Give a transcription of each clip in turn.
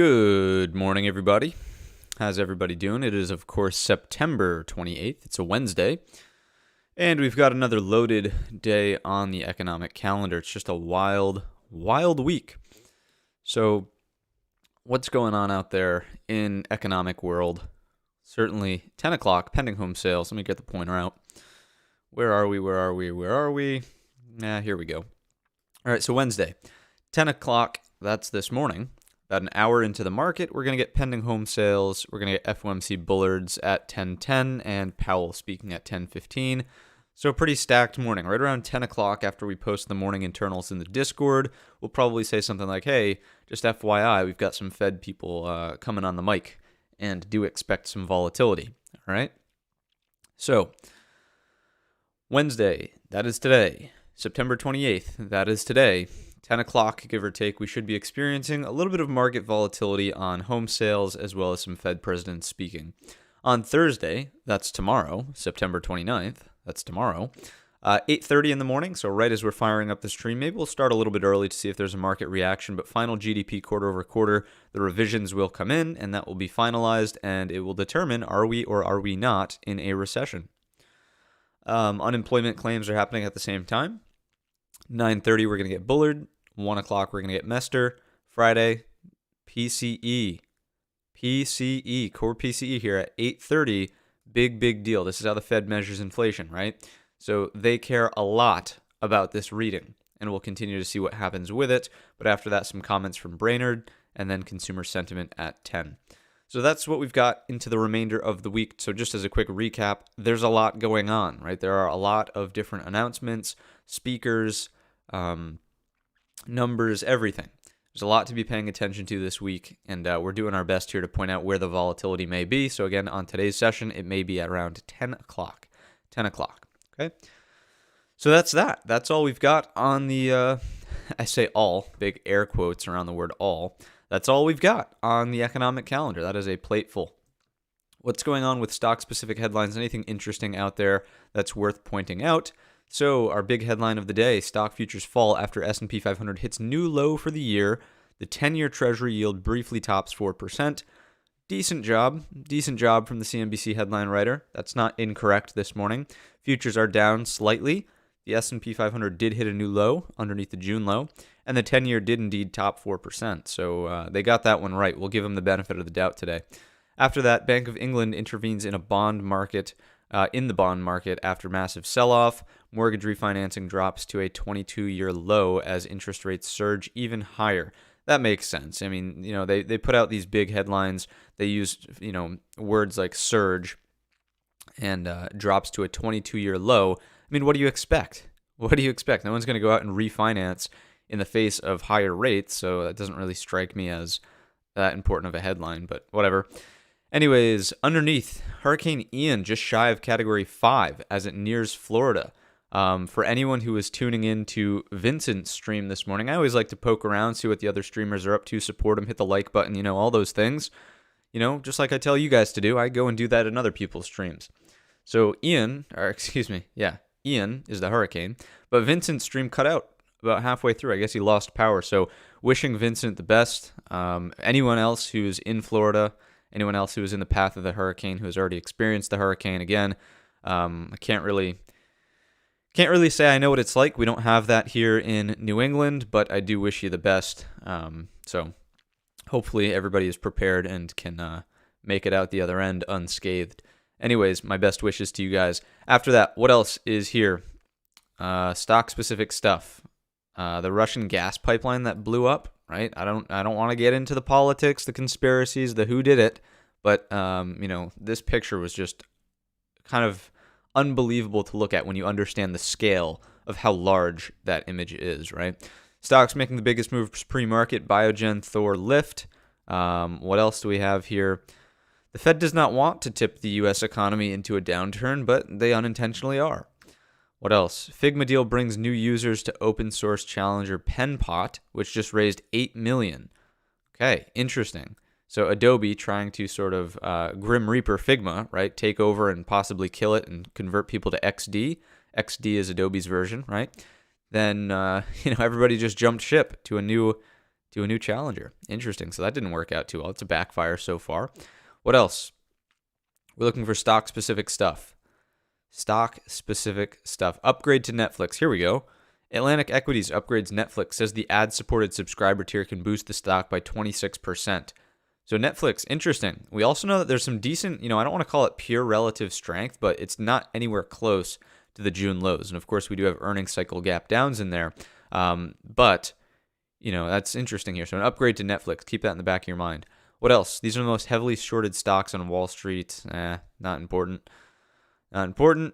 Good morning, everybody. How's everybody doing? It is, of course, September 28th. It's a Wednesday. And we've got another loaded day on the economic calendar. It's just a wild, wild week. So, what's going on out there in economic world? Certainly 10 o'clock, pending home sales. Let me get the pointer out. Where are we? Here we go. All right, so Wednesday, 10 o'clock, that's this morning. About an hour into the market, we're going to get pending home sales. We're going to get FOMC Bullards at 10:10 and Powell speaking at 10:15. So a pretty stacked morning. Right around 10 o'clock after we post the morning internals in the Discord, we'll probably say something like, hey, just FYI, we've got some Fed people coming on the mic and do expect some volatility. All right? So Wednesday, that is today. September 28th, that is today. 10 o'clock, give or take, we should be experiencing a little bit of market volatility on home sales as well as some Fed presidents speaking. On Thursday, that's tomorrow, September 29th, that's tomorrow, 8:30 in the morning, so right as we're firing up the stream, maybe we'll start a little bit early to see if there's a market reaction, but final GDP quarter over quarter, the revisions will come in, and that will be finalized, and it will determine are we or are we not in a recession. Unemployment claims are happening at the same time. 9:30, we're going to get Bullard. 1 o'clock, we're going to get Mester. Friday, PCE, core PCE here at 8:30. Big deal. This is how the Fed measures inflation, right? So they care a lot about this reading, and we'll continue to see what happens with it. But after that, some comments from Brainerd, and then consumer sentiment at 10. So that's what we've got into the remainder of the week. So just as a quick recap, there's a lot going on, right? There are a lot of different announcements, speakers, numbers, everything. There's a lot to be paying attention to this week, and we're doing our best here to point out where the volatility may be. So again, on today's session, it may be at around 10 o'clock. 10 o'clock, okay? So that's that. That's all we've got on the, I say all, big air quotes around the word all. That's all we've got on the economic calendar. That is a plateful. What's going on with stock-specific headlines? Anything interesting out there that's worth pointing out? So our big headline of the day, stock futures fall after S&P 500 hits new low for the year. The 10-year Treasury yield briefly tops 4%. Decent job from the CNBC headline writer. That's not incorrect this morning. Futures are down slightly. The S&P 500 did hit a new low underneath the June low, and the 10-year did indeed top 4%. So they got that one right. We'll give them the benefit of the doubt today. After that, Bank of England intervenes in the bond market after massive sell-off. Mortgage refinancing drops to a 22-year low as interest rates surge even higher. That makes sense. I mean, they put out these big headlines. They use, words like surge and drops to a 22-year low. I mean, what do you expect? No one's going to go out and refinance in the face of higher rates, so that doesn't really strike me as that important of a headline, but whatever. Anyways, underneath, Hurricane Ian just shy of Category 5 as it nears Florida. For anyone who was tuning in to Vincent's stream this morning, I always like to poke around, see what the other streamers are up to, support them, hit the like button, all those things. Just like I tell you guys to do, I go and do that in other people's streams. So Ian is the hurricane, but Vincent's stream cut out about halfway through. I guess he lost power, so wishing Vincent the best. Anyone else who's in Florida, anyone else who is in the path of the hurricane, who has already experienced the hurricane, again, I can't really say I know what it's like. We don't have that here in New England, but I do wish you the best. So hopefully everybody is prepared and can make it out the other end unscathed. Anyways, my best wishes to you guys. After that, what else is here? Stock-specific stuff. The Russian gas pipeline that blew up, right? I don't want to get into the politics, the conspiracies, the who did it, but this picture was just kind of unbelievable to look at when you understand the scale of how large that image is, right? Stocks making the biggest moves pre-market: Biogen, Thor, Lyft. What else do we have here? The Fed does not want to tip the U.S. economy into a downturn, but they unintentionally are. What else? Figma deal brings new users to open source challenger Penpot, which just raised $8 million. Okay, interesting. So Adobe trying to sort of Grim Reaper Figma, right? Take over and possibly kill it and convert people to XD. XD is Adobe's version, right? Then everybody just jumped ship to a new to a new challenger. Interesting. So that didn't work out too well. It's a backfire so far. What else? We're looking for stock-specific stuff. Stock-specific stuff. Upgrade to Netflix. Here we go. Atlantic Equities upgrades Netflix, says the ad-supported subscriber tier can boost the stock by 26%. So Netflix, interesting. We also know that there's some decent, I don't want to call it pure relative strength, but it's not anywhere close to the June lows. And of course, we do have earnings cycle gap downs in there. But that's interesting here. So an upgrade to Netflix. Keep that in the back of your mind. What else? These are the most heavily shorted stocks on Wall Street. Not important. Not important.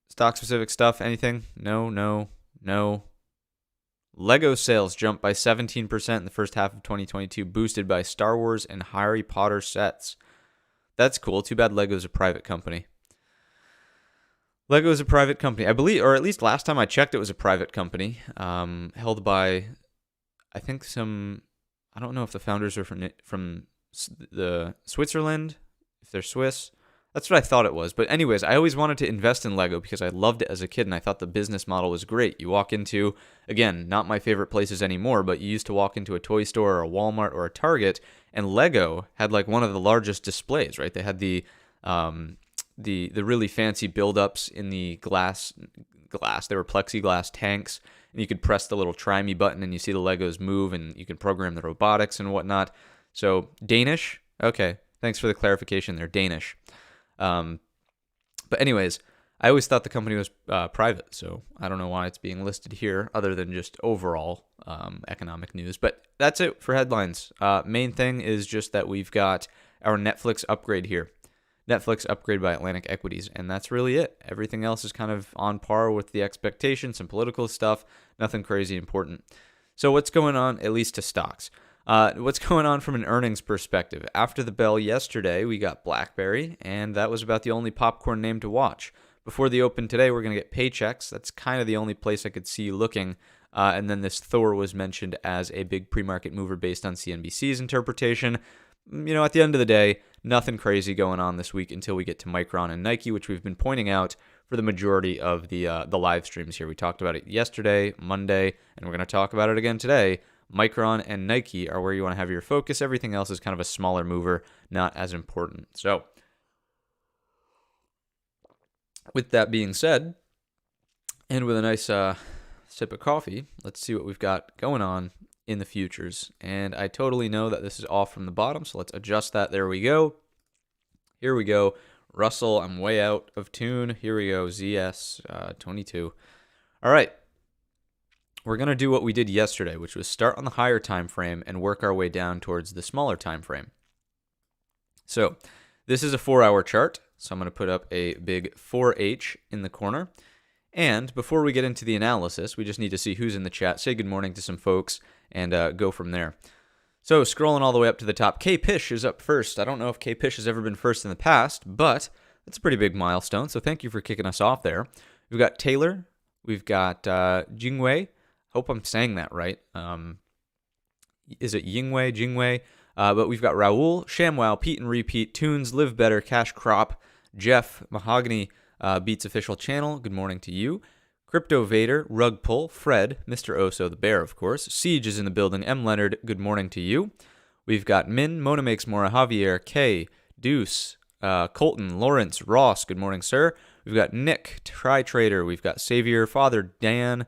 Stock-specific stuff. Anything? No. Lego sales jumped by 17% in the first half of 2022, boosted by Star Wars and Harry Potter sets. That's cool. Too bad Lego's a private company. Lego is a private company, I believe, or at least last time I checked, it was a private company held by, I think I don't know if the founders are from the Switzerland, if they're Swiss. That's what I thought it was. But anyways, I always wanted to invest in Lego because I loved it as a kid and I thought the business model was great. You walk into, again, not my favorite places anymore, but you used to walk into a toy store or a Walmart or a Target, and Lego had like one of the largest displays, right? They had the really fancy build-ups in the glass. They were plexiglass tanks, and you could press the little try me button and you see the Legos move, and you can program the robotics and whatnot. So Danish? Okay, thanks for the clarification there. Danish. But anyways, I always thought the company was private, so I don't know why it's being listed here other than just overall economic news. But that's it for headlines. Main thing is just that we've got our Netflix upgrade here. Netflix upgrade by Atlantic Equities, and that's really it. Everything else is kind of on par with the expectations, some political stuff, nothing crazy important. So what's going on, at least to stocks? What's going on from an earnings perspective? After the bell yesterday, we got BlackBerry, and that was about the only popcorn name to watch. Before the open today, we're going to get Paychex. That's kind of the only place I could see you looking. And then this Thor was mentioned as a big pre-market mover based on CNBC's interpretation. At the end of the day, nothing crazy going on this week until we get to Micron and Nike, which we've been pointing out for the majority of the live streams here. We talked about it yesterday, Monday, and we're going to talk about it again today. Micron and Nike are where you want to have your focus. Everything else is kind of a smaller mover, not as important. So, with that being said, and with a nice sip of coffee, let's see what we've got going on in the futures. And I totally know that this is off from the bottom, so let's adjust that. There we go. Here we go. Russell, I'm way out of tune. Here we go. ZS 22. All right. We're going to do what we did yesterday, which was start on the higher time frame and work our way down towards the smaller time frame. So this is a 4-hour chart. So I'm going to put up a big 4H in the corner. And before we get into the analysis, we just need to see who's in the chat, say good morning to some folks, and go from there. So scrolling all the way up to the top, K. Pish is up first. I don't know if K. Pish has ever been first in the past, but that's a pretty big milestone. So thank you for kicking us off there. We've got Taylor. We've got Jingwei. Hope I'm saying that right. Is it Jingwei? But we've got Raul, ShamWow, Pete and Repeat, Tunes, Live Better, Cash Crop, Jeff, Mahogany, Beats Official Channel, good morning to you. Crypto Vader, Rug Pull, Fred, Mr. Oso the Bear, of course. Siege is in the building. M. Leonard, good morning to you. We've got Min, Mona Makes Mora, Javier, K, Deuce, Colton, Lawrence, Ross, good morning, sir. We've got Nick, Try Trader. We've got Savior, Father Dan,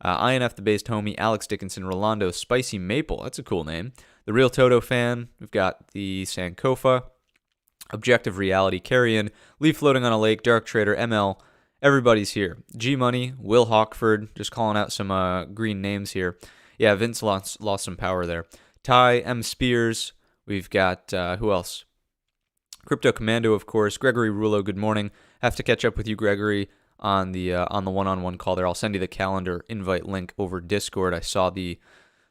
INF the Based Homie, Alex Dickinson, Rolando, Spicy Maple, that's a cool name. The Real Toto Fan, we've got the Sankofa, Objective Reality, Carrion, Leaf Floating on a Lake, Dark Trader, ML, everybody's here. G Money, Will Hawkford, just calling out some green names here. Yeah, Vince lost some power there. Ty, M Spears, we've got, who else? Crypto Commando, of course. Gregory Rulo, good morning. Have to catch up with you, Gregory, on the one-on-one call there. I'll send you the calendar invite link over Discord. I saw the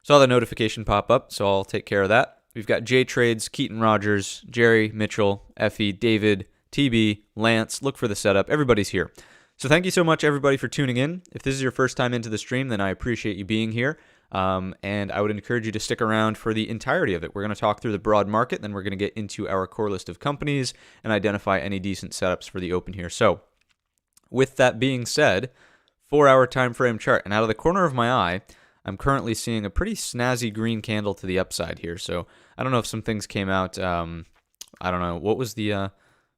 notification pop up, so I'll take care of that. We've got J Trades, Keaton Rogers, Jerry, Mitchell, Effie, David, TB, Lance. Look for the setup. Everybody's here. So thank you so much, everybody, for tuning in. If this is your first time into the stream, then I appreciate you being here. And I would encourage you to stick around for the entirety of it. We're going to talk through the broad market, then we're going to get into our core list of companies and identify any decent setups for the open here. So with that being said, 4-hour time frame chart. And out of the corner of my eye, I'm currently seeing a pretty snazzy green candle to the upside here. So I don't know if some things came out. I don't know. What was the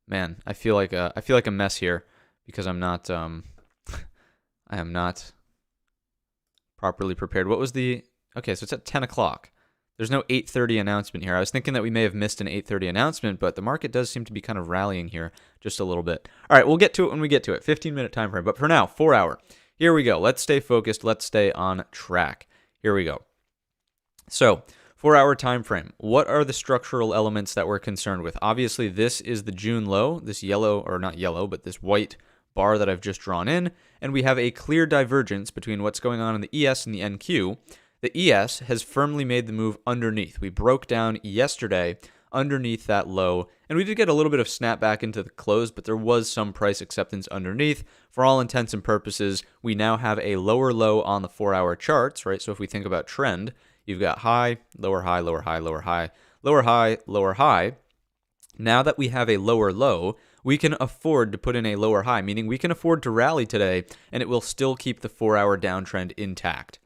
man? I feel like a mess here because I'm not I am not properly prepared. What was the okay? So it's at 10 o'clock. There's no 8:30 announcement here. I was thinking that we may have missed an 8:30 announcement, but the market does seem to be kind of rallying here just a little bit. All right, we'll get to it when we get to it. 15-minute time frame. But for now, 4 hour. Here we go. Let's stay focused. Let's stay on track. Here we go. So 4 hour time frame. What are the structural elements that we're concerned with? Obviously, this is the June low, this yellow, or not yellow, but this white bar that I've just drawn in. And we have a clear divergence between what's going on in the ES and the NQ. The ES has firmly made the move underneath. We broke down yesterday underneath that low, and we did get a little bit of snapback into the close, but there was some price acceptance underneath. For all intents and purposes, we now have a lower low on the 4 hour charts, right? So if we think about trend, you've got high, lower high, lower high, lower high, lower high, lower high. Now that we have a lower low, we can afford to put in a lower high, meaning we can afford to rally today, and it will still keep the 4 hour downtrend intact.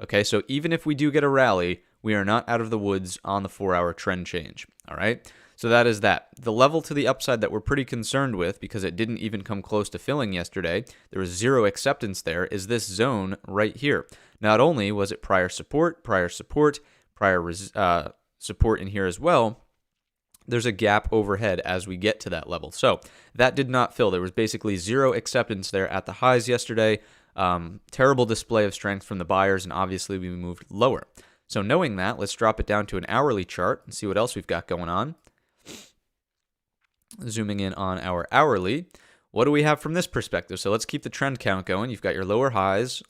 Okay, so even if we do get a rally, we are not out of the woods on the 4 hour trend change. All right, so that is that. The level to the upside that we're pretty concerned with, because it didn't even come close to filling yesterday, there was zero acceptance there, is this zone right here. Not only was it prior support, support in here as well, there's a gap overhead as we get to that level. So that did not fill. There was basically zero acceptance there at the highs yesterday. Terrible display of strength from the buyers, and obviously we moved lower. So knowing that, let's drop it down to an hourly chart and see what else we've got going on. Zooming in on our hourly, what do we have from this perspective? So let's keep the trend count going. You've got your lower highs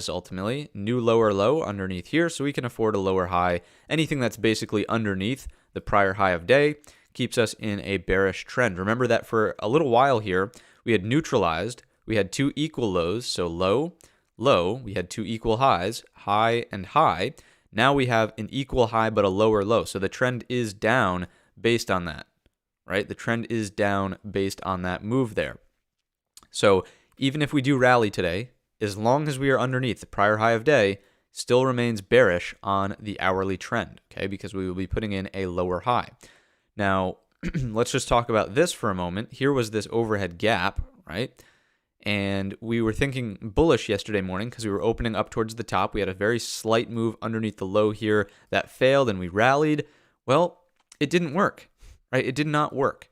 ultimately, new lower low underneath here, so we can afford a lower high. Anything that's basically underneath the prior high of day keeps us in a bearish trend. Remember that for a little while here, we had neutralized. We had two equal lows, so low, low. We had two equal highs, high and high. Now we have an equal high but a lower low. So the trend is down based on that, right? The trend is down based on that move there. So even if we do rally today, as long as we are underneath the prior high of day, still remains bearish on the hourly trend, okay? Because we will be putting in a lower high. Now, let's just talk about this for a moment. Here was this overhead gap, right? And we were thinking bullish yesterday morning because we were opening up towards the top. We had a very slight move underneath the low here that failed, and we rallied. Well, it didn't work, right? It did not work.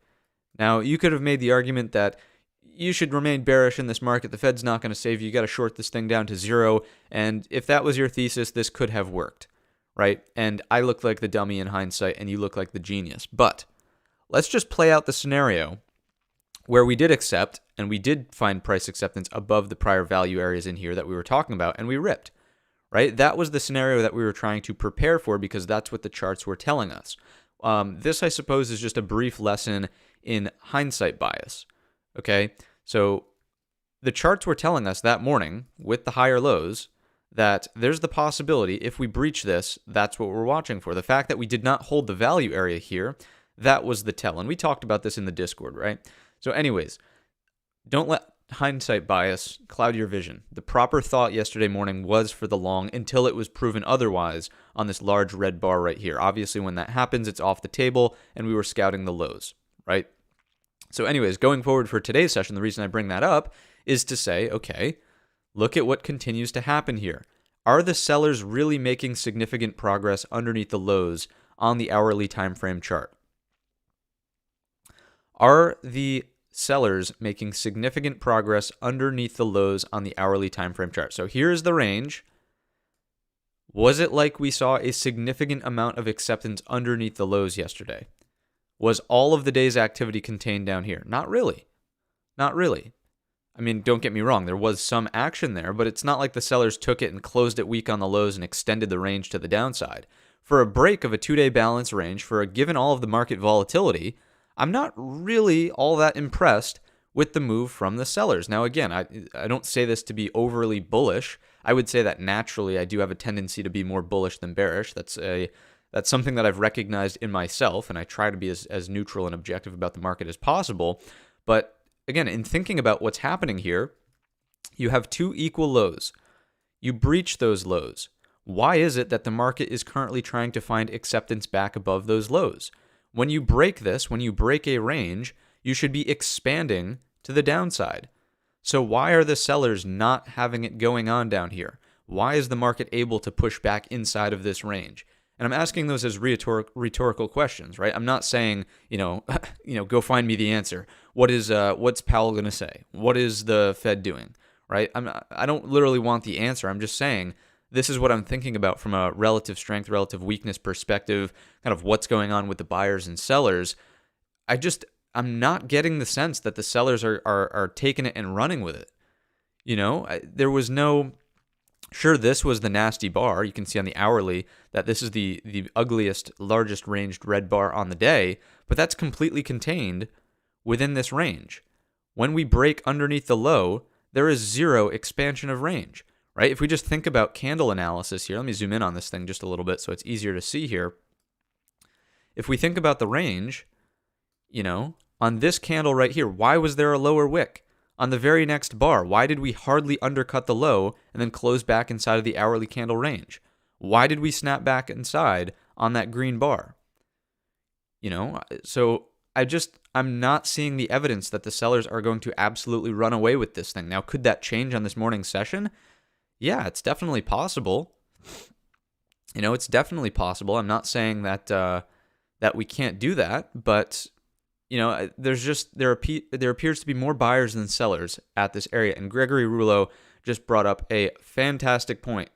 Now, you could have made the argument that you should remain bearish in this market. The Fed's not going to save you. You got to short this thing down to zero. And if that was your thesis, this could have worked, right? And I look like the dummy in hindsight, and you look like the genius. But let's just play out the scenario where we did accept and we did find price acceptance above the prior value areas in here that we were talking about, and we ripped, right? That was the scenario that we were trying to prepare for because that's what the charts were telling us. This, I suppose, is just a brief lesson in hindsight bias, okay? So the charts were telling us that morning with the higher lows that there's the possibility if we breach this, that's what we're watching for. The fact that we did not hold the value area here, that was the tell. And we talked about this in the Discord, right? So anyways, don't let hindsight bias cloud your vision. The proper thought yesterday morning was for the long until it was proven otherwise on this large red bar right here. Obviously, when that happens, it's off the table, and we were scouting the lows, right? So anyways, going forward for today's session, the reason I bring that up is to say, okay, look at what continues to happen here. Are the sellers really making significant progress underneath the lows on the hourly time frame chart? Are the sellers making significant progress underneath the lows on the hourly time frame chart? So here's the range. Was it like we saw a significant amount of acceptance underneath the lows yesterday? Was all of the day's activity contained down here? Not really. Not really. I mean, don't get me wrong, there was some action there, but it's not like the sellers took it and closed it weak on the lows and extended the range to the downside. For a break of a 2-day balance range, given all of the market volatility, I'm not really all that impressed with the move from the sellers. Now, again, I don't say this to be overly bullish. I would say that naturally I do have a tendency to be more bullish than bearish. That's something that I've recognized in myself, and I try to be as neutral and objective about the market as possible. But again, in thinking about what's happening here, you have two equal lows. You breach those lows. Why is it that the market is currently trying to find acceptance back above those lows? When you break this, when you break a range, you should be expanding to the downside. So why are the sellers not having it going on down here? Why is the market able to push back inside of this range? And I'm asking those as rhetorical questions, right? I'm not saying, go find me the answer. What's Powell going to say? What is the Fed doing, right? I don't literally want the answer. I'm just saying this is what I'm thinking about from a relative strength, relative weakness perspective, kind of what's going on with the buyers and sellers. I'm not getting the sense that the sellers are taking it and running with it. There was no... Sure, this was the nasty bar. You can see on the hourly that this is the ugliest, largest ranged red bar on the day, but that's completely contained within this range. When we break underneath the low, there is zero expansion of range, right? If we just think about candle analysis here, let me zoom in on this thing just a little bit so it's easier to see here. If we think about the range, on this candle right here, why was there a lower wick? On the very next bar, why did we hardly undercut the low and then close back inside of the hourly candle range? Why did we snap back inside on that green bar? So I'm not seeing the evidence that the sellers are going to absolutely run away with this thing. Now, could that change on this morning's session? Yeah, it's definitely possible. It's definitely possible. I'm not saying that that we can't do that, but there appears to be more buyers than sellers at this area. And Gregory Rouleau just brought up a fantastic point.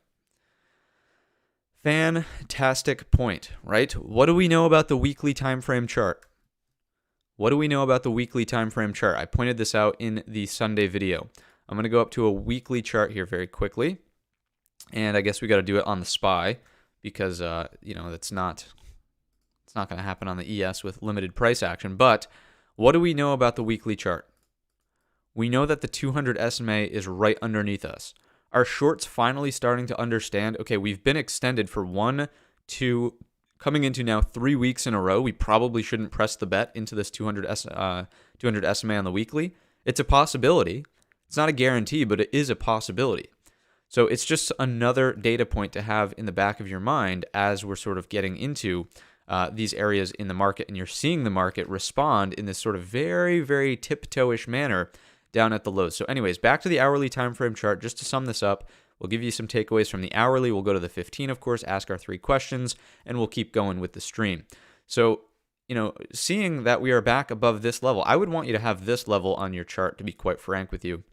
Fantastic point, right? What do we know about the weekly time frame chart? What do we know about the weekly time frame chart? I pointed this out in the Sunday video. I'm going to go up to a weekly chart here very quickly. And I guess we got to do it on the SPY because, that's not going to happen on the ES with limited price action. But what do we know about the weekly chart? We know that the 200 SMA is right underneath us. Are shorts finally starting to understand, okay, we've been extended for 1, 2, coming into now 3 weeks in a row. We probably shouldn't press the bet into this 200 SMA on the weekly. It's a possibility. It's not a guarantee, but it is a possibility. So it's just another data point to have in the back of your mind as we're sort of getting into these areas in the market, and you're seeing the market respond in this sort of very, very tiptoe-ish manner down at the lows. So anyways, back to the hourly time frame chart. Just to sum this up, we'll give you some takeaways from the hourly. We'll go to the 15, of course, ask our 3 questions, and we'll keep going with the stream. So, seeing that we are back above this level, I would want you to have this level on your chart, to be quite frank with you.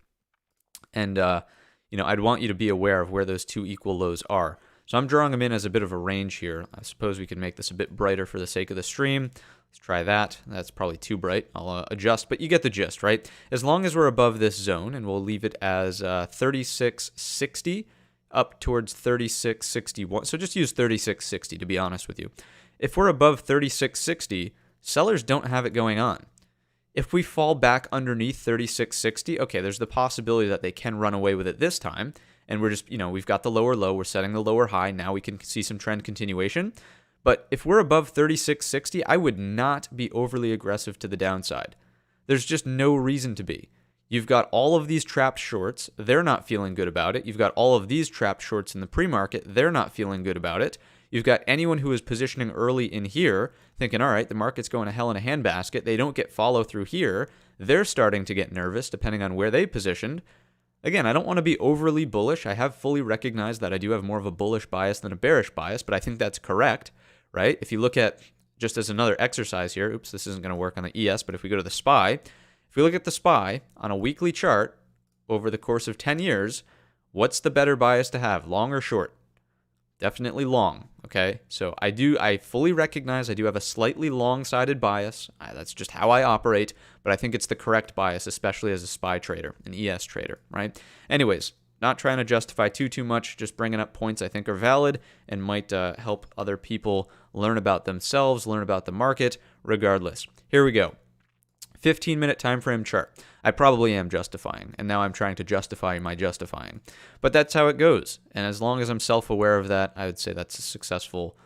And, I'd want you to be aware of where those 2 equal lows are. So I'm drawing them in as a bit of a range here. I suppose we can make this a bit brighter for the sake of the stream. Let's try that. That's probably too bright. I'll adjust, but you get the gist, right? As long as we're above this zone, and we'll leave it as 3660 up towards 3661. So just use 3660 to be honest with you. If we're above 3660, sellers don't have it going on. If we fall back underneath 3660, okay, there's the possibility that they can run away with it this time. And we're just, we've got the lower low, we're setting the lower high. Now we can see some trend continuation. But if we're above 3660, I would not be overly aggressive to the downside. There's just no reason to be. You've got all of these trapped shorts. They're not feeling good about it. You've got all of these trapped shorts in the pre-market. They're not feeling good about it. You've got anyone who is positioning early in here thinking, all right, the market's going to hell in a handbasket. They don't get follow through here. They're starting to get nervous depending on where they positioned. Again, I don't want to be overly bullish. I have fully recognized that I do have more of a bullish bias than a bearish bias, but I think that's correct, right? If you look at, just as another exercise here, oops, this isn't going to work on the ES, but if we go to the SPY, if we look at the SPY on a weekly chart over the course of 10 years, what's the better bias to have, long or short? Definitely long, okay? So I fully recognize I do have a slightly long-sided bias. That's just how I operate, but I think it's the correct bias, especially as a SPY trader, an ES trader, right? Anyways, not trying to justify too much, just bringing up points I think are valid and might help other people learn about themselves, learn about the market, regardless. Here we go. 15-minute time frame chart. I probably am justifying, and now I'm trying to justify my justifying. But that's how it goes, and as long as I'm self-aware of that, I would say that's a successful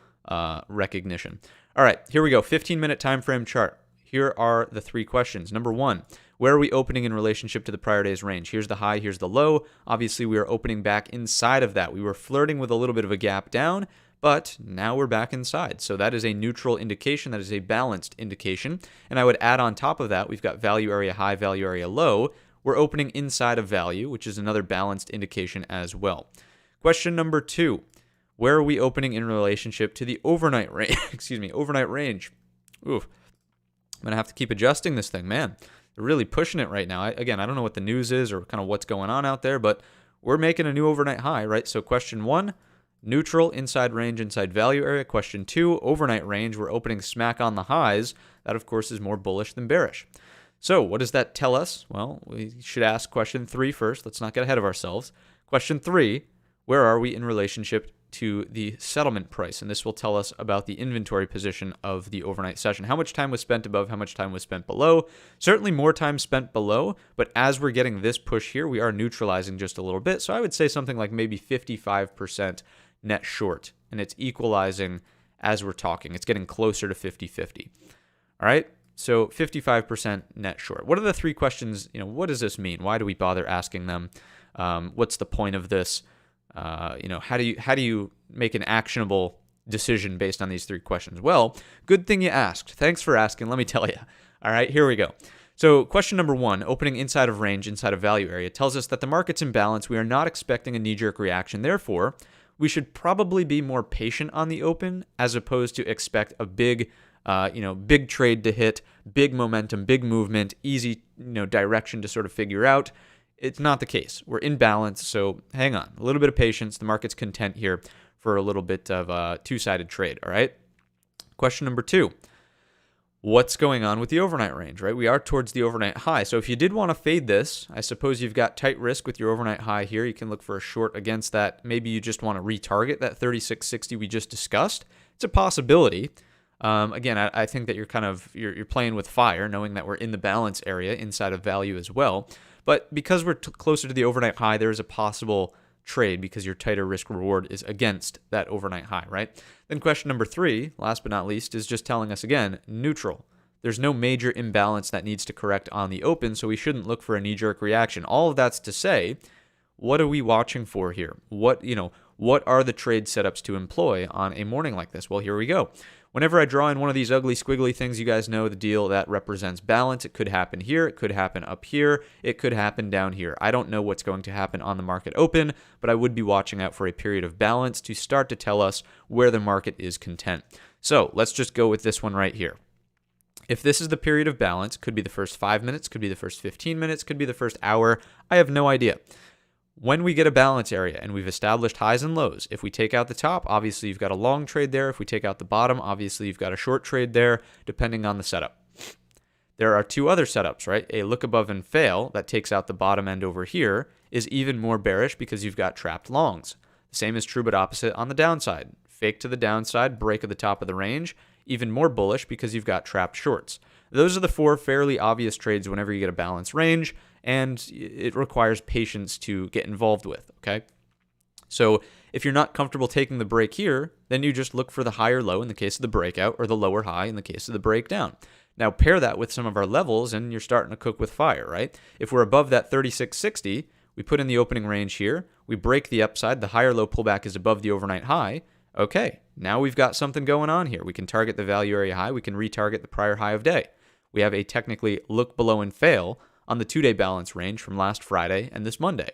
recognition. All right, here we go. 15-minute time frame chart. here are the three questions. Number one, where are we opening in relationship to the prior day's range? Here's the high, here's the low. Obviously, we are opening back inside of that. We were flirting with a little bit of a gap down, but now we're back inside. So that is a neutral indication. That is a balanced indication. And I would add on top of that, we've got value area high, value area low. We're opening inside of value, which is another balanced indication as well. Question number two, where are we opening in relationship to the overnight range? Overnight range. Oof. I'm going to have to keep adjusting this thing, man. They're really pushing it right now. I don't know what the news is or kind of what's going on out there, but we're making a new overnight high, right? So question one, neutral, inside range, inside value area. Question two, overnight range. We're opening smack on the highs. That, of course, is more bullish than bearish. So what does that tell us? Well, we should ask question three first. Let's not get ahead of ourselves. Question three, where are we in relationship to the settlement price? And this will tell us about the inventory position of the overnight session. How much time was spent above, how much time was spent below? Certainly more time spent below, but as we're getting this push here, we are neutralizing just a little bit. So I would say something like maybe 55% net short, and it's equalizing as we're talking. It's getting closer to 50-50. All right, so 55% net short. What are the three questions? What does this mean? Why do we bother asking them? What's the point of this? How do you make an actionable decision based on these three questions? Well, good thing you asked. Thanks for asking. Let me tell you. All right, here we go. So question number one, opening inside of range, inside of value area, tells us that the market's in balance. We are not expecting a knee-jerk reaction. Therefore, we should probably be more patient on the open as opposed to expect a big trade to hit, big momentum, big movement, easy, direction to sort of figure out. It's not the case. We're in balance, so hang on. A little bit of patience. The market's content here for a little bit of a two-sided trade, all right? Question number two, what's going on with the overnight range, right? We are towards the overnight high. So if you did want to fade this, I suppose you've got tight risk with your overnight high here. You can look for a short against that. Maybe you just want to retarget that 36.60 we just discussed. It's a possibility. Again, I think that you're playing with fire, knowing that we're in the balance area inside of value as well. But because we're closer to the overnight high, there is a possible trade because your tighter risk reward is against that overnight high, right? Then question number three, last but not least, is just telling us again, neutral. There's no major imbalance that needs to correct on the open, so we shouldn't look for a knee-jerk reaction. All of that's to say, what are we watching for here? What are the trade setups to employ on a morning like this? Well, here we go. Whenever I draw in one of these ugly squiggly things, you guys know the deal. That represents balance. It could happen here. It could happen up here. It could happen down here. I don't know what's going to happen on the market open, but I would be watching out for a period of balance to start to tell us where the market is content. So let's just go with this one right here. If this is the period of balance, could be the first 5 minutes, could be the first 15 minutes, could be the first hour. I have no idea. When we get a balance area and we've established highs and lows, if we take out the top, obviously you've got a long trade there. If we take out the bottom, obviously you've got a short trade there, depending on the setup. There are two other setups, right? A look above and fail that takes out the bottom end over here is even more bearish because you've got trapped longs. The same is true but opposite on the downside. Fake to the downside, break at the top of the range, even more bullish because you've got trapped shorts. Those are the four fairly obvious trades whenever you get a balanced range, and it requires patience to get involved with, okay? So if you're not comfortable taking the break here, then you just look for the higher low in the case of the breakout or the lower high in the case of the breakdown. Now pair that with some of our levels and you're starting to cook with fire, right? If we're above that 36.60, we put in the opening range here, we break the upside, the higher low pullback is above the overnight high. Okay, now we've got something going on here. We can target the value area high, we can retarget the prior high of day. We have a technically look below and fail on the 2-day balance range from last Friday and this Monday.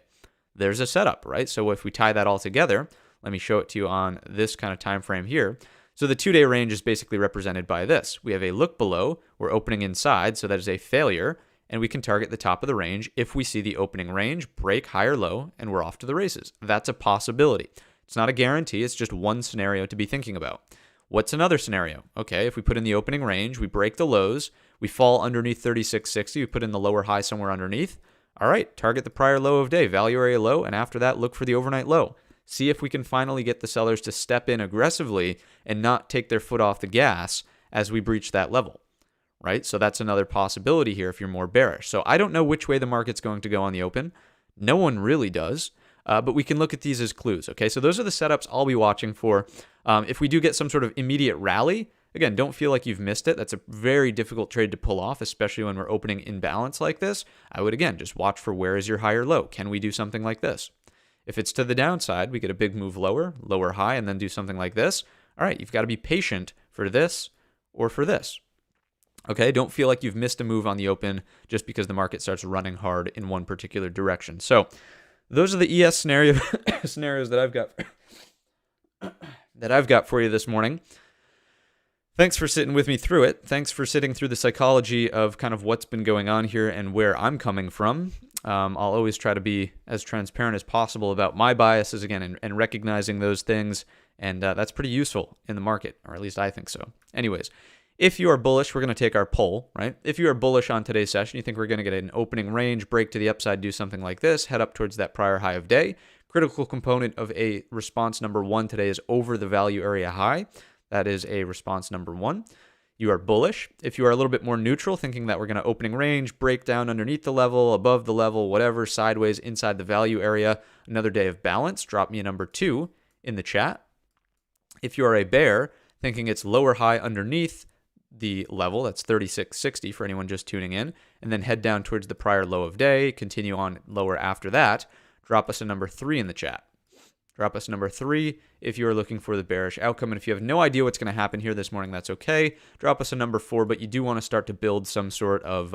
There's a setup, right? So if we tie that all together, let me show it to you on this kind of time frame here. So the 2-day range is basically represented by this. We have a look below, we're opening inside, so that is a failure, and we can target the top of the range if we see the opening range break higher low, and we're off to the races. That's a possibility. It's not a guarantee, it's just one scenario to be thinking about. What's another scenario? Okay, if we put in the opening range, we break the lows, we fall underneath 36.60, we put in the lower high somewhere underneath. All right, target the prior low of day, value area low, and after that, look for the overnight low. See if we can finally get the sellers to step in aggressively and not take their foot off the gas as we breach that level, right? So that's another possibility here if you're more bearish. So I don't know which way the market's going to go on the open. No one really does, but we can look at these as clues, okay? So those are the setups I'll be watching for. If we do get some sort of immediate rally, again, don't feel like you've missed it. That's a very difficult trade to pull off, especially when we're opening in balance like this. I would, again, just watch for where is your higher low. Can we do something like this? If it's to the downside, we get a big move lower, lower high, and then do something like this. All right, you've got to be patient for this or for this. Okay, don't feel like you've missed a move on the open just because the market starts running hard in one particular direction. So those are the ES scenarios that I've got for you this morning. Thanks for sitting with me through it. Thanks for sitting through the psychology of kind of what's been going on here and where I'm coming from. I'll always try to be as transparent as possible about my biases again and recognizing those things. And that's pretty useful in the market, or at least I think so. Anyways, if you are bullish, we're going to take our poll, right? If you are bullish on today's session, you think we're going to get an opening range, break to the upside, do something like this, head up towards that prior high of day. Critical component of a response number 1 today is over the value area high. That is a response number 1. You are bullish. If you are a little bit more neutral, thinking that we're going to opening range, break down underneath the level, above the level, whatever, sideways, inside the value area, another day of balance, drop me a number 2 in the chat. If you are a bear, thinking it's lower high underneath the level, that's 3660 for anyone just tuning in, and then head down towards the prior low of day, continue on lower after that, drop us a number 3 in the chat. Drop us number 3 if you are looking for the bearish outcome. And if you have no idea what's going to happen here this morning, that's okay. Drop us a number 4, but you do want to start to build some sort of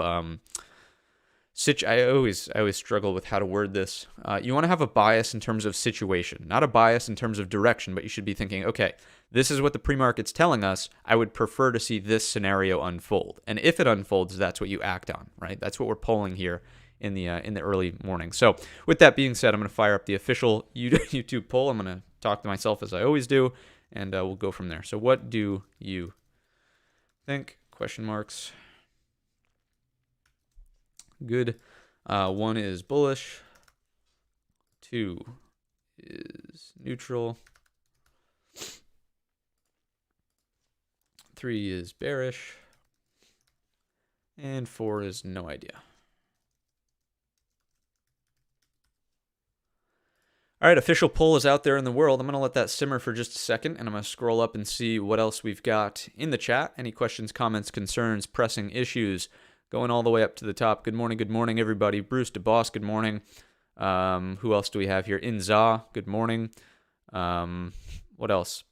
I always struggle with how to word this. You want to have a bias in terms of situation, not a bias in terms of direction, but you should be thinking, okay, this is what the pre-market's telling us. I would prefer to see this scenario unfold. And if it unfolds, that's what you act on, right? That's what we're polling here in the early morning. So with that being said, I'm going to fire up the official YouTube poll. I'm going to talk to myself as I always do, and we'll go from there. So what do you think? Question marks. Good. 1 is bullish. 2 is neutral. 3 is bearish. And 4 is no idea. All right, official poll is out there in the world. I'm going to let that simmer for just a second, and I'm going to scroll up and see what else we've got in the chat. Any questions, comments, concerns, pressing issues, going all the way up to the top. Good morning, everybody. Bruce DeBoss, good morning. Who else do we have here? Inza, good morning. What else?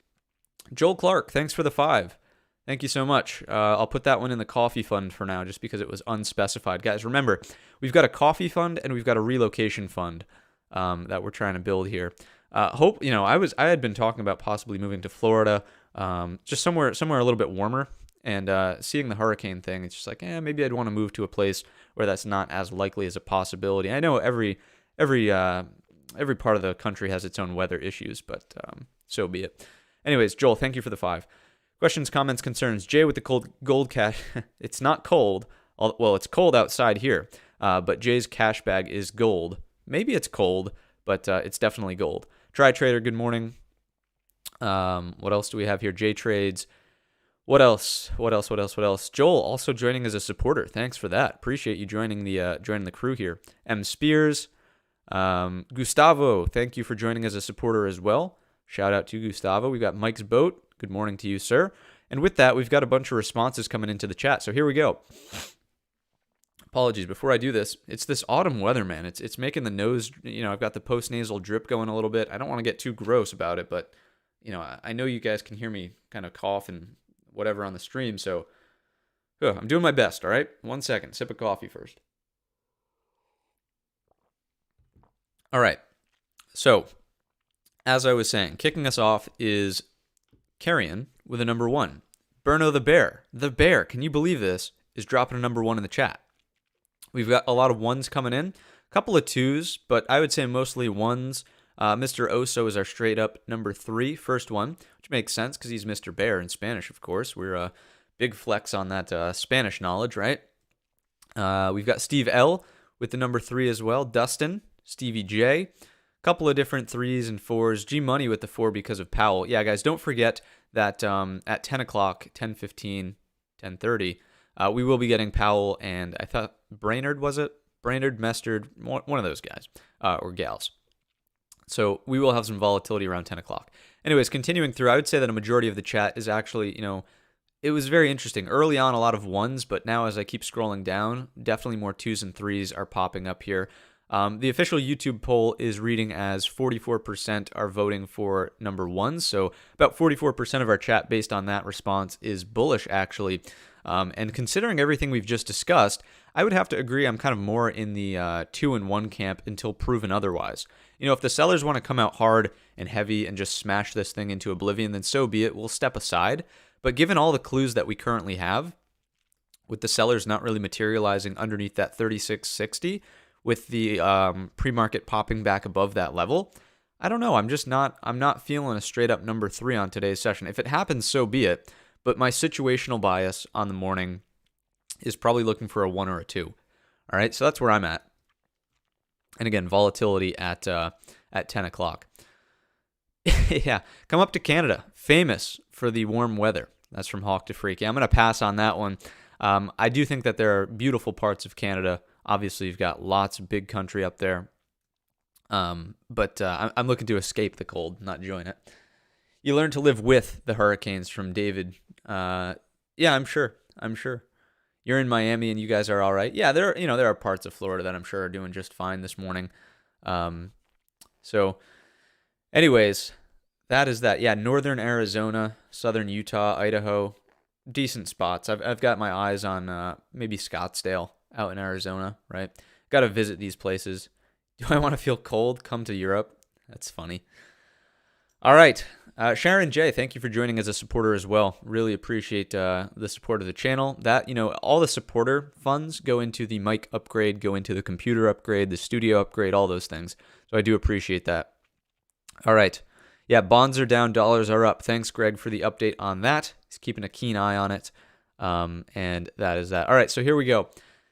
Joel Clark, thanks for the 5. Thank you so much. I'll put that one in the coffee fund for now just because it was unspecified. Guys, remember, we've got a coffee fund and we've got a relocation fund that we're trying to build here. I had been talking about possibly moving to Florida, just somewhere a little bit warmer. And seeing the hurricane thing, it's just like, maybe I'd want to move to a place where that's not as likely as a possibility. I know every part of the country has its own weather issues, but so be it. Anyways, Joel, thank you for the 5. Questions, comments, concerns. Jay with the gold cash. It's not cold. Well, it's cold outside here, but Jay's cash bag is gold. Maybe it's cold, but it's definitely gold. Try Trader, good morning. What else do we have here? Jay Trades. What else? Joel also joining as a supporter. Thanks for that. Appreciate you joining the crew here. M Spears, Gustavo. Thank you for joining as a supporter as well. Shout out to Gustavo. We've got Mike's Boat. Good morning to you, sir. And with that, we've got a bunch of responses coming into the chat. So here we go. Apologies before I do this. It's this autumn weather, man. It's making the nose. I've got the post-nasal drip going a little bit. I don't want to get too gross about it, but I know you guys can hear me kind of cough and whatever on the stream, so I'm doing my best, all right? 1 second. Sip of coffee first. All right. So, as I was saying, kicking us off is Carrion with a number 1. Berno the Bear. The Bear, can you believe this, is dropping a number 1 in the chat. We've got a lot of 1s coming in, a couple of 2s, but I would say mostly 1s. Mr. Oso is our straight up number 3, first one, which makes sense because he's Mr. Bear in Spanish, of course. We're a big flex on that Spanish knowledge, right? We've got Steve L with the number 3 as well. Dustin, Stevie J, a couple of different 3s and 4s. G Money with the 4 because of Powell. Yeah, guys, don't forget that at 10 o'clock, 10:15, 10:30, we will be getting Powell and I thought Brainerd, was it? Brainerd, Mestard, one of those guys or gals. So we will have some volatility around 10 o'clock. Anyways, continuing through, I would say that a majority of the chat is actually, it was very interesting. Early on, a lot of ones, but now as I keep scrolling down, definitely more twos and threes are popping up here. The official YouTube poll is reading as 44% are voting for number one. So about 44% of our chat based on that response is bullish, actually. And considering everything we've just discussed, I would have to agree I'm kind of more in the 2 and 1 camp until proven otherwise. You know, if the sellers want to come out hard and heavy and just smash this thing into oblivion, then so be it. We'll step aside. But given all the clues that we currently have, with the sellers not really materializing underneath that 3660, with the pre-market popping back above that level, I don't know. I'm not feeling a straight up number 3 on today's session. If it happens, so be it. But my situational bias on the morning is probably looking for a 1 or a 2. All right, so that's where I'm at. And again, volatility at 10 o'clock. Yeah, come up to Canada, famous for the warm weather. That's from Hawk to Freaky. I'm going to pass on that one. I do think that there are beautiful parts of Canada. Obviously, you've got lots of big country up there. But I'm looking to escape the cold, not join it. You learn to live with the hurricanes from David. Yeah, I'm sure. You're in Miami and you guys are all right. Yeah, there are parts of Florida that I'm sure are doing just fine this morning. So anyways, that is that. Yeah, northern Arizona, southern Utah, Idaho, decent spots. I've got my eyes on maybe Scottsdale out in Arizona, right? Got to visit these places. Do I want to feel cold? Come to Europe. That's funny. All right. Sharon J, thank you for joining as a supporter as well. Really appreciate the support of the channel. That, all the supporter funds go into the mic upgrade, go into the computer upgrade, the studio upgrade, all those things. So I do appreciate that. All right. Yeah, bonds are down, dollars are up. Thanks, Greg, for the update on that. He's keeping a keen eye on it. And that is that. All right, so here we go.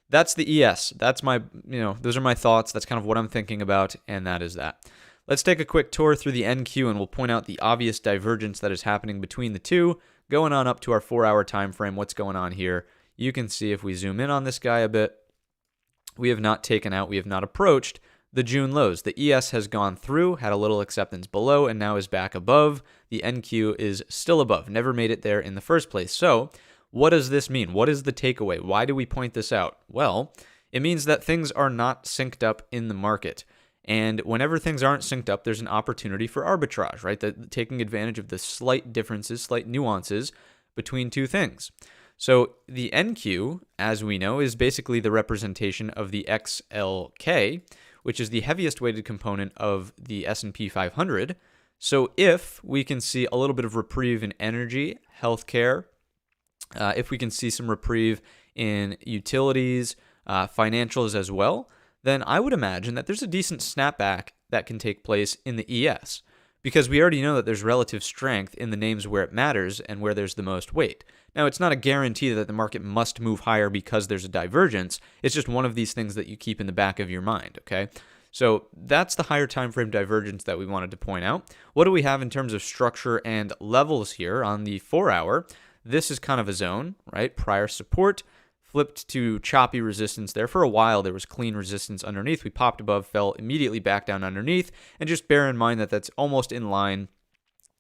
That's the ES. That's my, those are my thoughts. That's kind of what I'm thinking about, and that is that. Let's take a quick tour through the NQ, and we'll point out the obvious divergence that is happening between the two, going on up to our 4-hour time frame. What's going on here? You can see if we zoom in on this guy a bit, we have not approached the June lows. The ES has gone through, had a little acceptance below, and now is back above. The NQ is still above, never made it there in the first place. So what does this mean? What is the takeaway? Why do we point this out? Well, it means that things are not synced up in the market. And whenever things aren't synced up, there's an opportunity for arbitrage, right? Taking advantage of the slight differences, slight nuances between two things. So the NQ, as we know, is basically the representation of the XLK, which is the heaviest weighted component of the S&P 500. So if we can see a little bit of reprieve in energy, healthcare, if we can see some reprieve in utilities, financials as well, then I would imagine that there's a decent snapback that can take place in the ES, because we already know that there's relative strength in the names where it matters and where there's the most weight. Now, it's not a guarantee that the market must move higher because there's a divergence. It's just one of these things that you keep in the back of your mind, okay? So that's the higher time frame divergence that we wanted to point out. What do we have in terms of structure and levels here on the 4-hour? This is kind of a zone, right? Prior support, flipped to choppy resistance there. For a while, there was clean resistance underneath. We popped above, fell immediately back down underneath, and just bear in mind that that's almost in line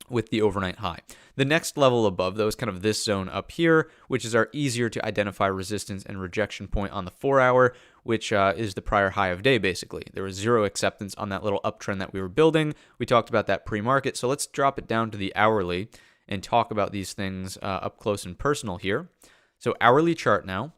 with the overnight high. The next level above, though, is kind of this zone up here, which is our easier to identify resistance and rejection point on the 4-hour, which is the prior high of day, basically. There was zero acceptance on that little uptrend that we were building. We talked about that pre-market, so let's drop it down to the hourly and talk about these things up close and personal here. So hourly chart now.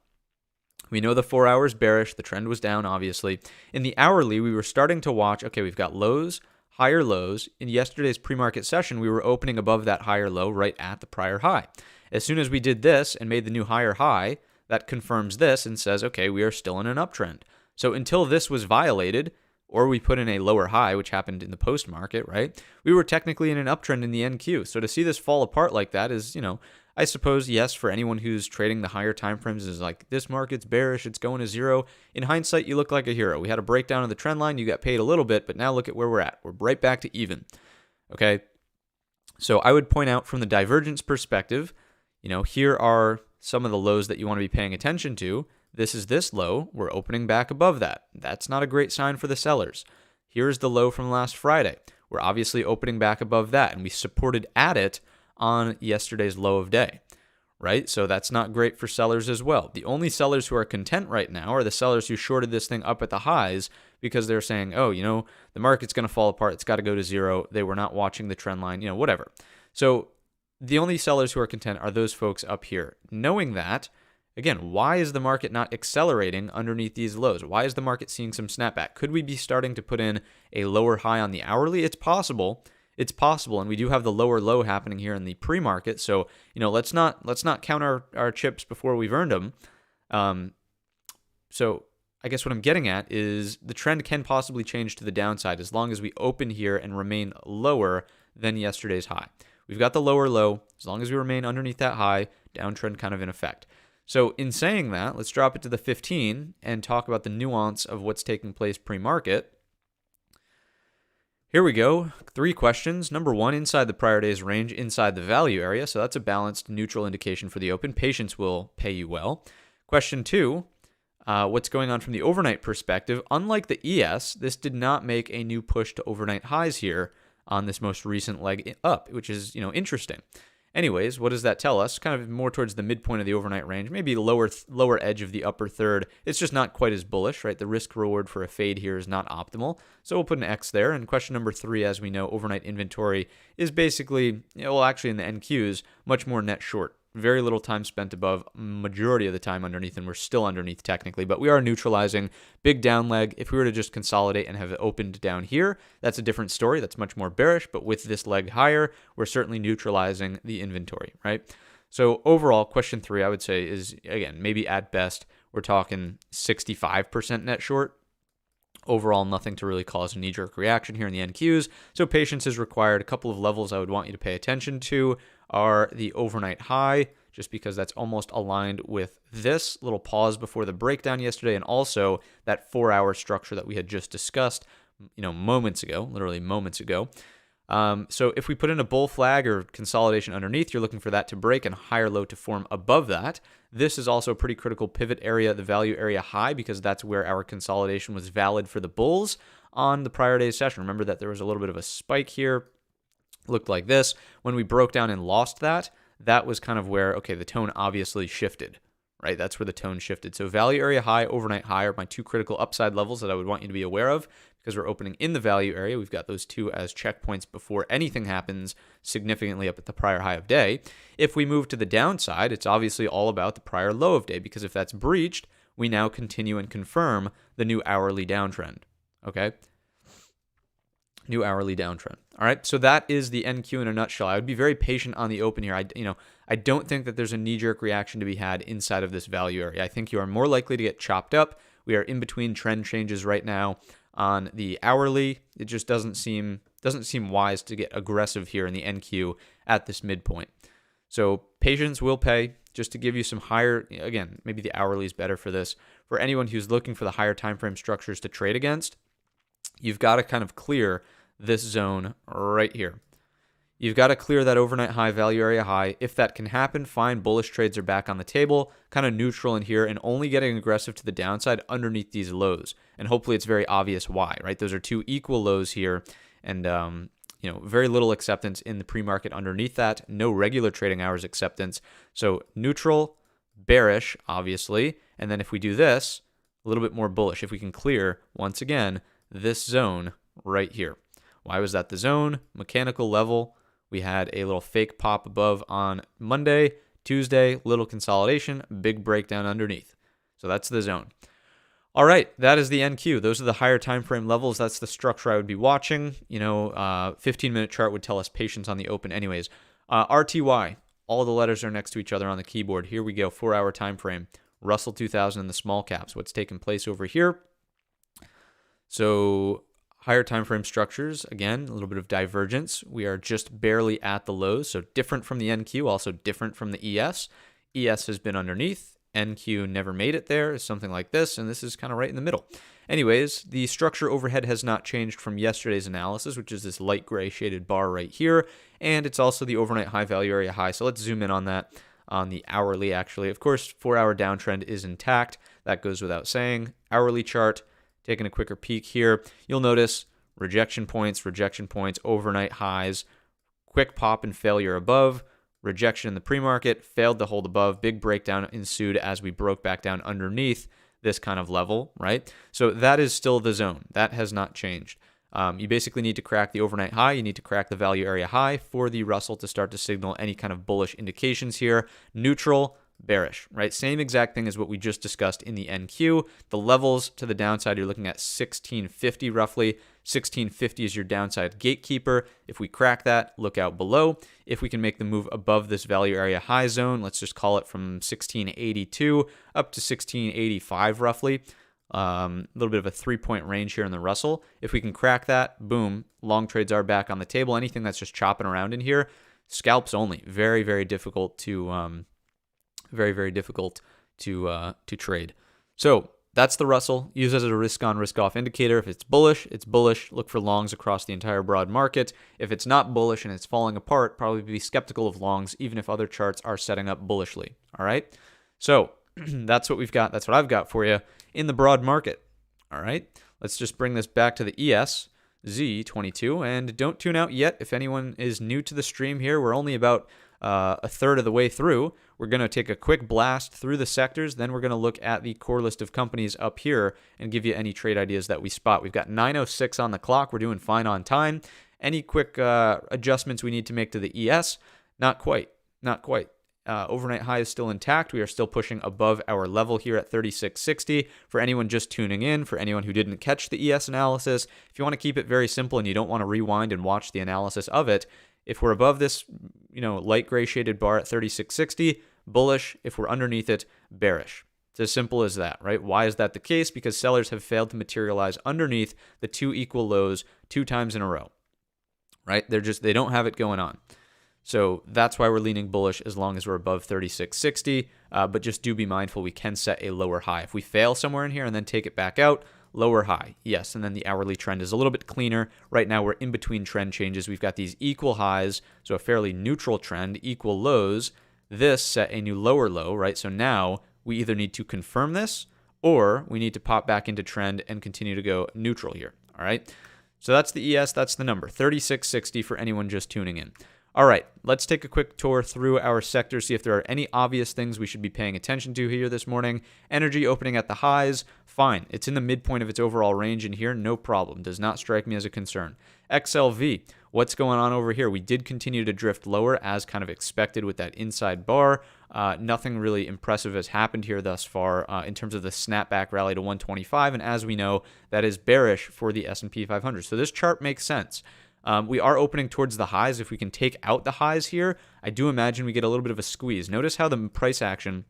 We know the 4 hours bearish. The trend was down, obviously. In the hourly, we were starting to watch, okay, we've got lows, higher lows. In yesterday's pre-market session, we were opening above that higher low right at the prior high. As soon as we did this and made the new higher high, that confirms this and says, okay, we are still in an uptrend. So until this was violated, or we put in a lower high, which happened in the post-market, right, we were technically in an uptrend in the NQ. So to see this fall apart like that is, I suppose, yes, for anyone who's trading the higher time frames is like, this market's bearish, it's going to zero. In hindsight, you look like a hero. We had a breakdown of the trend line, you got paid a little bit, but now look at where we're at. We're right back to even, okay? So I would point out from the divergence perspective, here are some of the lows that you want to be paying attention to. This is this low. We're opening back above that. That's not a great sign for the sellers. Here's the low from last Friday. We're obviously opening back above that, and we supported at it on yesterday's low of day, right? So that's not great for sellers as well. The only sellers who are content right now are the sellers who shorted this thing up at the highs because they're saying, oh, the market's going to fall apart. It's got to go to zero. They were not watching the trend line, whatever. So the only sellers who are content are those folks up here. Knowing that, again, why is the market not accelerating underneath these lows? Why is the market seeing some snapback? Could we be starting to put in a lower high on the hourly? It's possible. It's possible, and we do have the lower low happening here in the pre-market. So, let's not count our chips before we've earned them. So I guess what I'm getting at is the trend can possibly change to the downside as long as we open here and remain lower than yesterday's high. We've got the lower low. As long as we remain underneath that high, downtrend kind of in effect. So in saying that, let's drop it to the 15 and talk about the nuance of what's taking place pre-market. Here we go. 3 questions. Number 1, inside the prior day's range, inside the value area. So that's a balanced neutral indication for the open. Patience will pay you well. Question 2, what's going on from the overnight perspective? Unlike the ES, this did not make a new push to overnight highs here on this most recent leg up, which is, interesting. Anyways, what does that tell us? Kind of more towards the midpoint of the overnight range, maybe lower edge of the upper third. It's just not quite as bullish, right? The risk reward for a fade here is not optimal. So we'll put an X there. And question number 3, as we know, overnight inventory is basically, actually in the NQs, much more net short. Very little time spent above, majority of the time underneath, and we're still underneath technically, but we are neutralizing. Big down leg. If we were to just consolidate and have it opened down here, that's a different story. That's much more bearish, but with this leg higher, we're certainly neutralizing the inventory, right? So overall, question 3, I would say is, again, maybe at best, we're talking 65% net short. Overall, nothing to really cause a knee-jerk reaction here in the NQs. So patience is required. A couple of levels I would want you to pay attention to are the overnight high, just because that's almost aligned with this little pause before the breakdown yesterday, and also that 4-hour structure that we had just discussed, moments ago, literally moments ago. So if we put in a bull flag or consolidation underneath, you're looking for that to break and higher low to form above that. This is also a pretty critical pivot area, the value area high, because that's where our consolidation was valid for the bulls on the prior day's session. Remember that there was a little bit of a spike here. Looked like this. When we broke down and lost that, that was kind of where, okay, the tone obviously shifted, right? That's where the tone shifted. So value area high, overnight high are my 2 critical upside levels that I would want you to be aware of, because we're opening in the value area. We've got those 2 as checkpoints before anything happens significantly up at the prior high of day. If we move to the downside, it's obviously all about the prior low of day, because if that's breached, we now continue and confirm the new hourly downtrend, okay? New hourly downtrend. All right, so that is the NQ in a nutshell. I would be very patient on the open here. I don't think that there's a knee-jerk reaction to be had inside of this value area. I think you are more likely to get chopped up. We are in between trend changes right now on the hourly. It just doesn't seem wise to get aggressive here in the NQ at this midpoint. So patience will pay. Just to give you some higher, again, maybe the hourly is better for this. For anyone who's looking for the higher time frame structures to trade against, you've got to kind of clear this zone right here. You've got to clear that overnight high, value area high. If that can happen, fine. Bullish trades are back on the table, kind of neutral in here, and only getting aggressive to the downside underneath these lows. And hopefully it's very obvious why, right? Those are 2 equal lows here, and very little acceptance in the pre-market underneath that. No regular trading hours acceptance. So neutral, bearish, obviously. And then if we do this, a little bit more bullish. If we can clear, once again, this zone right here. Why was that the zone? Mechanical level. We had a little fake pop above on Monday, Tuesday, little consolidation, big breakdown underneath. So that's the zone. All right, that is the NQ. Those are the higher time frame levels. That's the structure I would be watching. 15-minute chart would tell us patience on the open anyways. RTY, all the letters are next to each other on the keyboard. Here we go, 4-hour time frame. Russell 2000 in the small caps. What's taking place over here? So higher time frame structures, again, a little bit of divergence. We are just barely at the lows, so different from the NQ, also different from the ES. ES has been underneath. NQ never made it there, something like this, and this is kind of right in the middle. Anyways, the structure overhead has not changed from yesterday's analysis, which is this light gray shaded bar right here, and it's also the overnight high value area high. So let's zoom in on that on the hourly, actually. Of course, 4-hour downtrend is intact. That goes without saying. Hourly chart, taking a quicker peek here, you'll notice rejection points, overnight highs, quick pop and failure above, rejection in the pre-market, failed to hold above, big breakdown ensued as we broke back down underneath this kind of level, right? So that is still the zone. That has not changed. You basically need to crack the overnight high. You need to crack the value area high for the Russell to start to signal any kind of bullish indications here. Neutral, bearish, right? Same exact thing as what we just discussed in the NQ. The levels to the downside, you're looking at 1650 roughly. 1650 is your downside gatekeeper. If we crack that, look out below. If we can make the move above this value area high zone, let's just call it from 1682 up to 1685 roughly. A little bit of a 3-point range here in the Russell. If we can crack that, boom, long trades are back on the table. Anything that's just chopping around in here, scalps only. Very, very difficult to very difficult to trade. So that's the Russell. Use it as a risk on, risk off indicator. If it's bullish, it's bullish. Look for longs across the entire broad market. If it's not bullish and it's falling apart, probably be skeptical of longs, even if other charts are setting up bullishly. All right. So that's what we've got. That's what I've got for you in the broad market. All right. Let's just bring this back to the ES Z22, and don't tune out yet. If anyone is new to the stream here, we're only about a third of the way through. We're going to take a quick blast through the sectors. Then we're going to look at the core list of companies up here and give you any trade ideas that we spot. We've got 9:06 on the clock. We're doing fine on time. Any quick adjustments we need to make to the ES? Not quite. Not quite. Overnight high is still intact. We are still pushing above our level here at 3660. For anyone just tuning in, for anyone who didn't catch the ES analysis, if you want to keep it very simple and you don't want to rewind and watch the analysis of it, if we're above this, light gray shaded bar at 3660, bullish. If we're underneath it, bearish. It's as simple as that, right? Why is that the case? Because sellers have failed to materialize underneath the two equal lows 2 times in a row, right? They don't have it going on. So that's why we're leaning bullish as long as we're above 3660. But just do be mindful, we can set a lower high. If we fail somewhere in here and then take it back out, lower high, yes, and then the hourly trend is a little bit cleaner. Right now we're in between trend changes. We've got these equal highs, so a fairly neutral trend, equal lows. This set a new lower low, right? So now we either need to confirm this or we need to pop back into trend and continue to go neutral here, all right? So that's the ES, that's the number, 3660 for anyone just tuning in. All right, let's take a quick tour through our sectors, see if there are any obvious things we should be paying attention to here this morning. Energy opening at the highs, fine. It's in the midpoint of its overall range in here, no problem. Does not strike me as a concern. XLV, what's going on over here? We did continue to drift lower as kind of expected with that inside bar. Nothing really impressive has happened here thus far in terms of the snapback rally to 125, and as we know, that is bearish for the S&P 500. So this chart makes sense. We are opening towards the highs. If we can take out the highs here, I do imagine we get a little bit of a squeeze. Notice how the price action,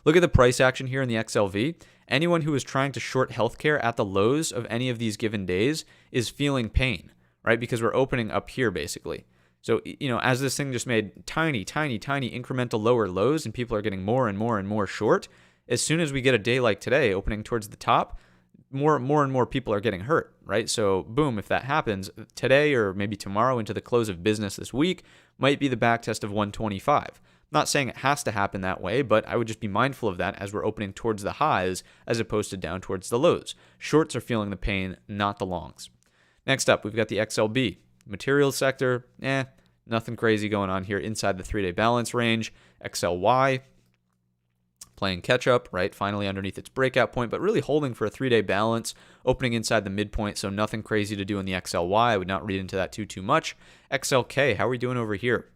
look at the price action here in the XLV. Anyone who is trying to short healthcare at the lows of any of these given days is feeling pain, right? Because we're opening up here basically. So, as this thing just made tiny incremental lower lows and people are getting more and more short, as soon as we get a day like today opening towards the top, more and more people are getting hurt, right? So boom, if that happens today or maybe tomorrow into the close of business this week, might be the back test of 125. Not saying it has to happen that way, but I would just be mindful of that as we're opening towards the highs as opposed to down towards the lows. Shorts are feeling the pain, not the longs. Next up, we've got the XLB. Materials sector, nothing crazy going on here inside the 3-day balance range. XLY, playing catch up, right? Finally underneath its breakout point, but really holding for a 3-day balance, opening inside the midpoint, so nothing crazy to do in the XLY. I would not read into that too much. XLK, how are we doing over here?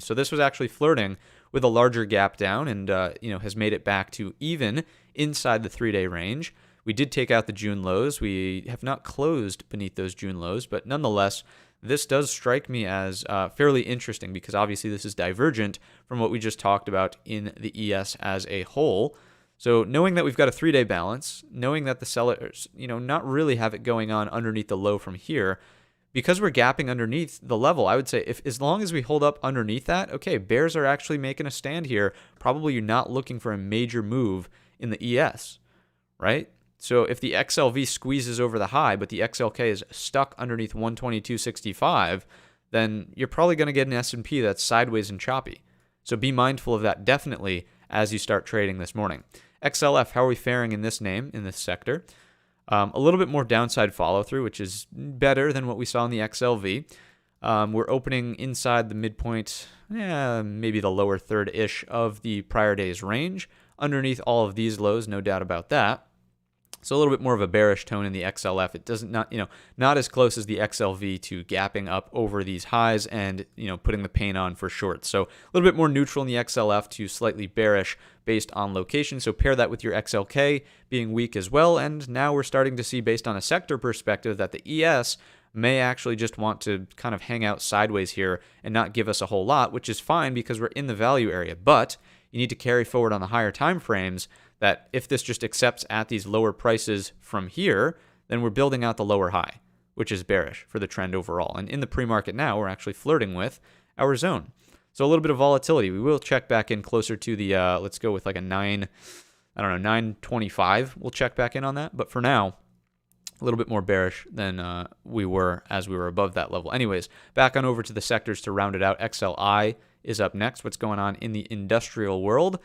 So this was actually flirting with a larger gap down and has made it back to even inside the 3-day range. We did take out the June lows. We have not closed beneath those June lows, but nonetheless, this does strike me as fairly interesting because obviously this is divergent from what we just talked about in the ES as a whole. So knowing that we've got a 3-day balance, knowing that the sellers, not really have it going on underneath the low from here, because we're gapping underneath the level, I would say as long as we hold up underneath that, okay, bears are actually making a stand here. Probably you're not looking for a major move in the ES, right? So if the XLV squeezes over the high, but the XLK is stuck underneath 122.65, then you're probably going to get an S&P that's sideways and choppy. So be mindful of that definitely as you start trading this morning. XLF, how are we faring in this name, in this sector? A little bit more downside follow through, which is better than what we saw in the XLV. We're opening inside the midpoint, maybe the lower third-ish of the prior day's range. Underneath all of these lows, no doubt about that. So a little bit more of a bearish tone in the XLF. It doesn't not as close as the XLV to gapping up over these highs and putting the pain on for shorts. So a little bit more neutral in the XLF to slightly bearish based on location. So pair that with your XLK being weak as well. And now we're starting to see, based on a sector perspective, that the ES may actually just want to kind of hang out sideways here and not give us a whole lot, which is fine because we're in the value area. But you need to carry forward on the higher time frames that if this just accepts at these lower prices from here, then we're building out the lower high, which is bearish for the trend overall. And in the pre-market now, we're actually flirting with our zone. So a little bit of volatility. We will check back in closer to the, let's go with like a 925. We'll check back in on that. But for now, a little bit more bearish than we were as we were above that level. Anyways, back on over to the sectors to round it out. XLI is up next. What's going on in the industrial world?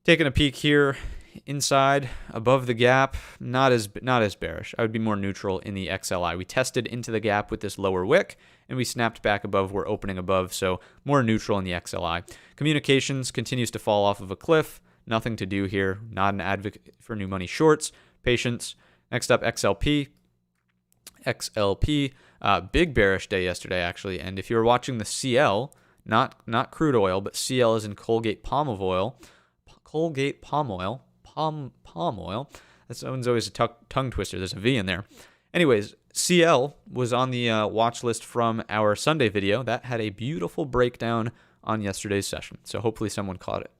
Taking a peek here inside, above the gap, not as bearish. I would be more neutral in the XLI. We tested into the gap with this lower wick, and we snapped back above. We're opening above, so more neutral in the XLI. Communications continues to fall off of a cliff. Nothing to do here. Not an advocate for new money shorts. Patience. Next up, XLP. XLP, big bearish day yesterday, actually. And if you were watching the CL, not crude oil, but CL is in Colgate palm oil. Colgate palm oil. That one's always a tongue twister. There's a V in there. Anyways, CL was on the watch list from our Sunday video. That had a beautiful breakdown on yesterday's session. So hopefully someone caught it.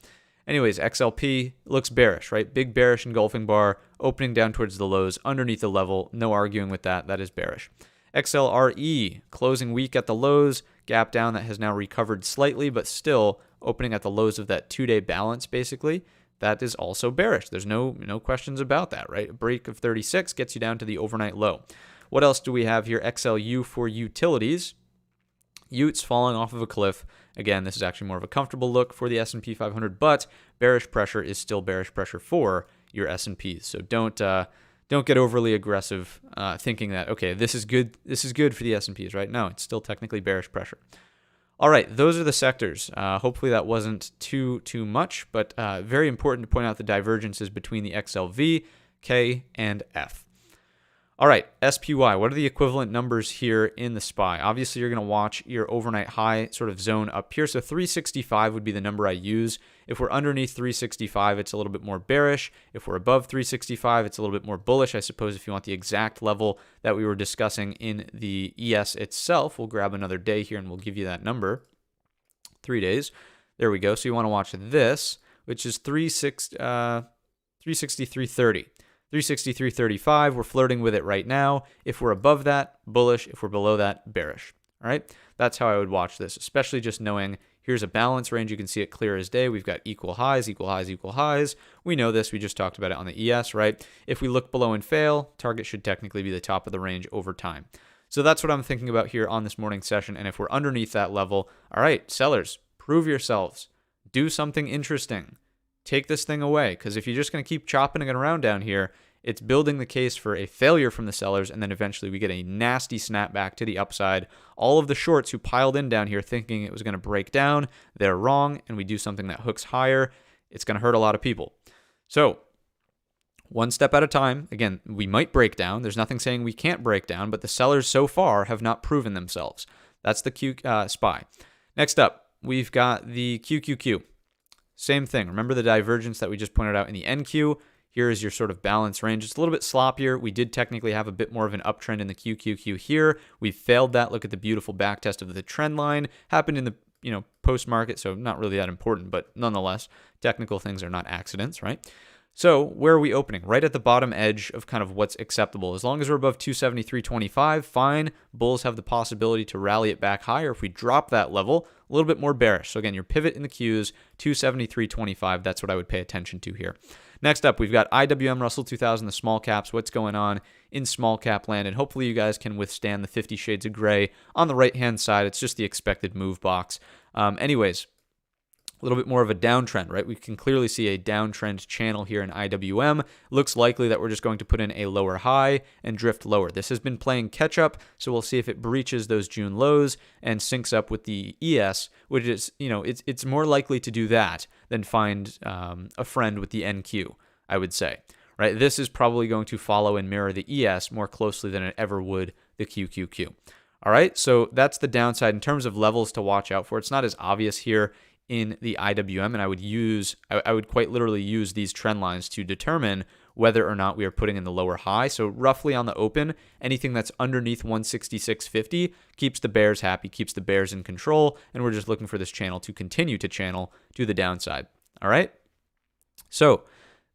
Anyways, XLP looks bearish, right? Big bearish engulfing bar, opening down towards the lows, underneath the level. No arguing with that. That is bearish. XLRE, closing weak at the lows, gap down that has now recovered slightly, but still opening at the lows of that 2-day balance, basically. That is also bearish. There's no questions about that, right? A break of 36 gets you down to the overnight low. What else do we have here? XLU for utilities. Utes falling off of a cliff. Again, this is actually more of a comfortable look for the S&P 500, but bearish pressure is still bearish pressure for your S&Ps. So don't get overly aggressive thinking that, okay, this is good for the S&Ps, right? No, it's still technically bearish pressure. All right, those are the sectors. Hopefully that wasn't too much, but very important to point out the divergences between the XLV, K, and F. All right, SPY, what are the equivalent numbers here in the SPY? Obviously, you're going to watch your overnight high sort of zone up here. So 365 would be the number I use. If we're underneath 365, it's a little bit more bearish. If we're above 365, it's a little bit more bullish. I suppose if you want the exact level that we were discussing in the ES itself, we'll grab another day here and we'll give you that number. 3 days. There we go. So you want to watch this, which is 363.30. 363.35, we're flirting with it right now. If we're above that, bullish. If we're below that, bearish. All right, that's how I would watch this, especially just knowing here's a balance range. You can see it clear as day. We've got equal highs, equal highs, equal highs. We know this. We just talked about it on the ES, right? If we look below and fail, target should technically be the top of the range over time. So that's what I'm thinking about here on this morning session. And if we're underneath that level, all right, sellers, prove yourselves. Do something interesting. Take this thing away, because if you're just going to keep chopping it around down here, it's building the case for a failure from the sellers, and then eventually we get a nasty snapback to the upside. All of the shorts who piled in down here thinking it was going to break down, they're wrong, and we do something that hooks higher. It's going to hurt a lot of people. So one step at a time. Again, we might break down. There's nothing saying we can't break down, but the sellers so far have not proven themselves. That's the SPY. Next up, we've got the QQQ. Same thing. Remember the divergence that we just pointed out in the NQ? Here is your sort of balance range. It's a little bit sloppier. We did technically have a bit more of an uptrend in the QQQ here. We failed that. Look at the beautiful backtest of the trend line. Happened in the post-market, so not really that important, but nonetheless, technical things are not accidents, right? So where are we opening? Right at the bottom edge of kind of what's acceptable. As long as we're above 273.25, fine. Bulls have the possibility to rally it back higher. If we drop that level, a little bit more bearish. So again, your pivot in the Qs, 273.25. That's what I would pay attention to here. Next up, we've got IWM Russell 2000, the small caps. What's going on in small cap land? And hopefully you guys can withstand the 50 shades of gray on the right-hand side. It's just the expected move box. Anyways, A little bit more of a downtrend, right? We can clearly see a downtrend channel here in IWM. Looks likely that we're just going to put in a lower high and drift lower. This has been playing catch up, so we'll see if it breaches those June lows and syncs up with the ES, which is, it's more likely to do that than find a friend with the NQ, I would say, right? This is probably going to follow and mirror the ES more closely than it ever would the QQQ. All right, so that's the downside in terms of levels to watch out for. It's not as obvious here in the IWM, and I would quite literally use these trend lines to determine whether or not we are putting in the lower high. So roughly on the open, anything that's underneath 166.50 keeps the bears happy, keeps the bears in control, and we're just looking for this channel to continue to channel to the downside. All right, so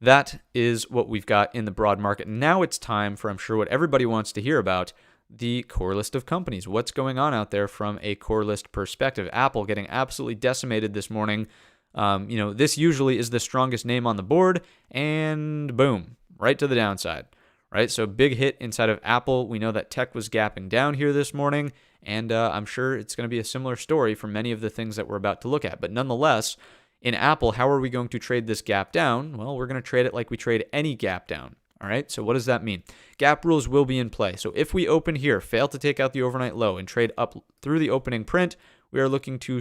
that is what we've got in the broad market. Now it's time for, I'm sure, what everybody wants to hear about, the core list of companies. What's going on out there from a core list perspective? Apple getting absolutely decimated this morning. This usually is the strongest name on the board, and boom, right to the downside, right? So big hit inside of Apple. We know that tech was gapping down here this morning, and I'm sure it's going to be a similar story for many of the things that we're about to look at. But nonetheless, in Apple, how are we going to trade this gap down? Well, we're going to trade it like we trade any gap down. All right, so what does that mean? Gap rules will be in play. So if we open here, fail to take out the overnight low, and trade up through the opening print, we are looking to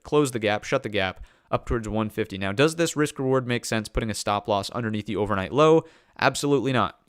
close the gap, shut the gap up towards 150. Now, does this risk reward make sense, putting a stop loss underneath the overnight low? Absolutely not.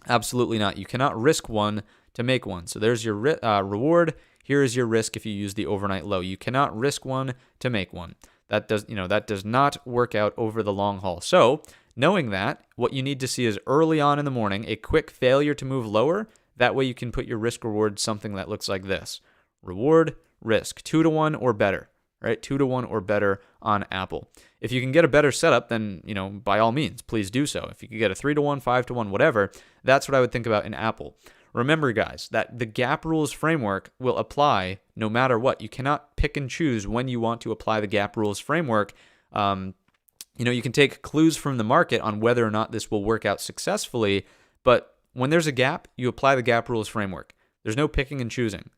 Absolutely not. You cannot risk one to make one. So there's your reward. Here is your risk if you use the overnight low. You cannot risk one to make one. That does not work out over the long haul. So knowing that, what you need to see is early on in the morning, a quick failure to move lower. That way you can put your risk reward something that looks like this. Reward, risk, 2-to-1 or better, right? 2-to-1 or better on Apple. If you can get a better setup, then, by all means, please do so. If you can get a 3-to-1, 5-to-1, whatever, that's what I would think about in Apple. Remember, guys, that the gap rules framework will apply no matter what. You cannot pick and choose when you want to apply the gap rules framework. You can take clues from the market on whether or not this will work out successfully, but when there's a gap, you apply the gap rules framework. There's no picking and choosing,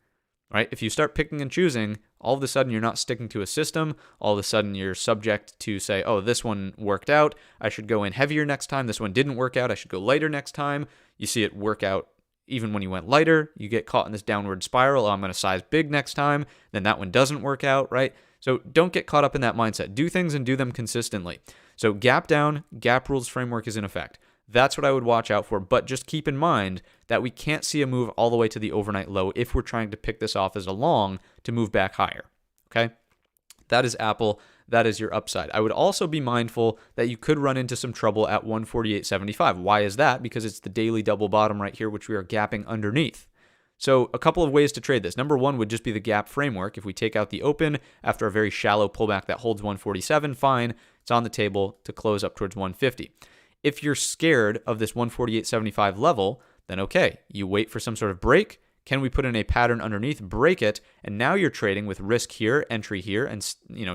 right? If you start picking and choosing, all of a sudden you're not sticking to a system. All of a sudden you're subject to say, oh, this one worked out, I should go in heavier next time. This one didn't work out, I should go lighter next time. You see it work out even when you went lighter. You get caught in this downward spiral. Oh, I'm going to size big next time. Then that one doesn't work out, right? So don't get caught up in that mindset. Do things and do them consistently. So gap down, gap rules framework is in effect. That's what I would watch out for. But just keep in mind that we can't see a move all the way to the overnight low if we're trying to pick this off as a long to move back higher. Okay? That is Apple. That is your upside. I would also be mindful that you could run into some trouble at 148.75. Why is that? Because it's the daily double bottom right here, which we are gapping underneath. So a couple of ways to trade this. Number one would just be the gap framework. If we take out the open after a very shallow pullback that holds 147, fine. It's on the table to close up towards 150. If you're scared of this 148.75 level, then okay, you wait for some sort of break. Can we put in a pattern underneath, break it, and now you're trading with risk here, entry here, and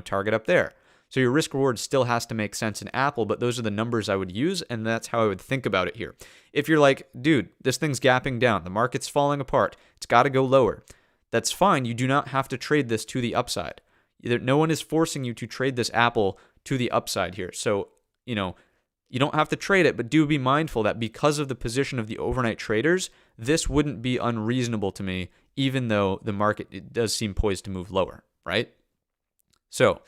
target up there. So your risk reward still has to make sense in Apple, but those are the numbers I would use, and that's how I would think about it here. If you're like, dude, this thing's gapping down, the market's falling apart, it's got to go lower, that's fine. You do not have to trade this to the upside. No one is forcing you to trade this Apple to the upside here. So, you don't have to trade it, but do be mindful that because of the position of the overnight traders, this wouldn't be unreasonable to me, even though the market does seem poised to move lower, right? So,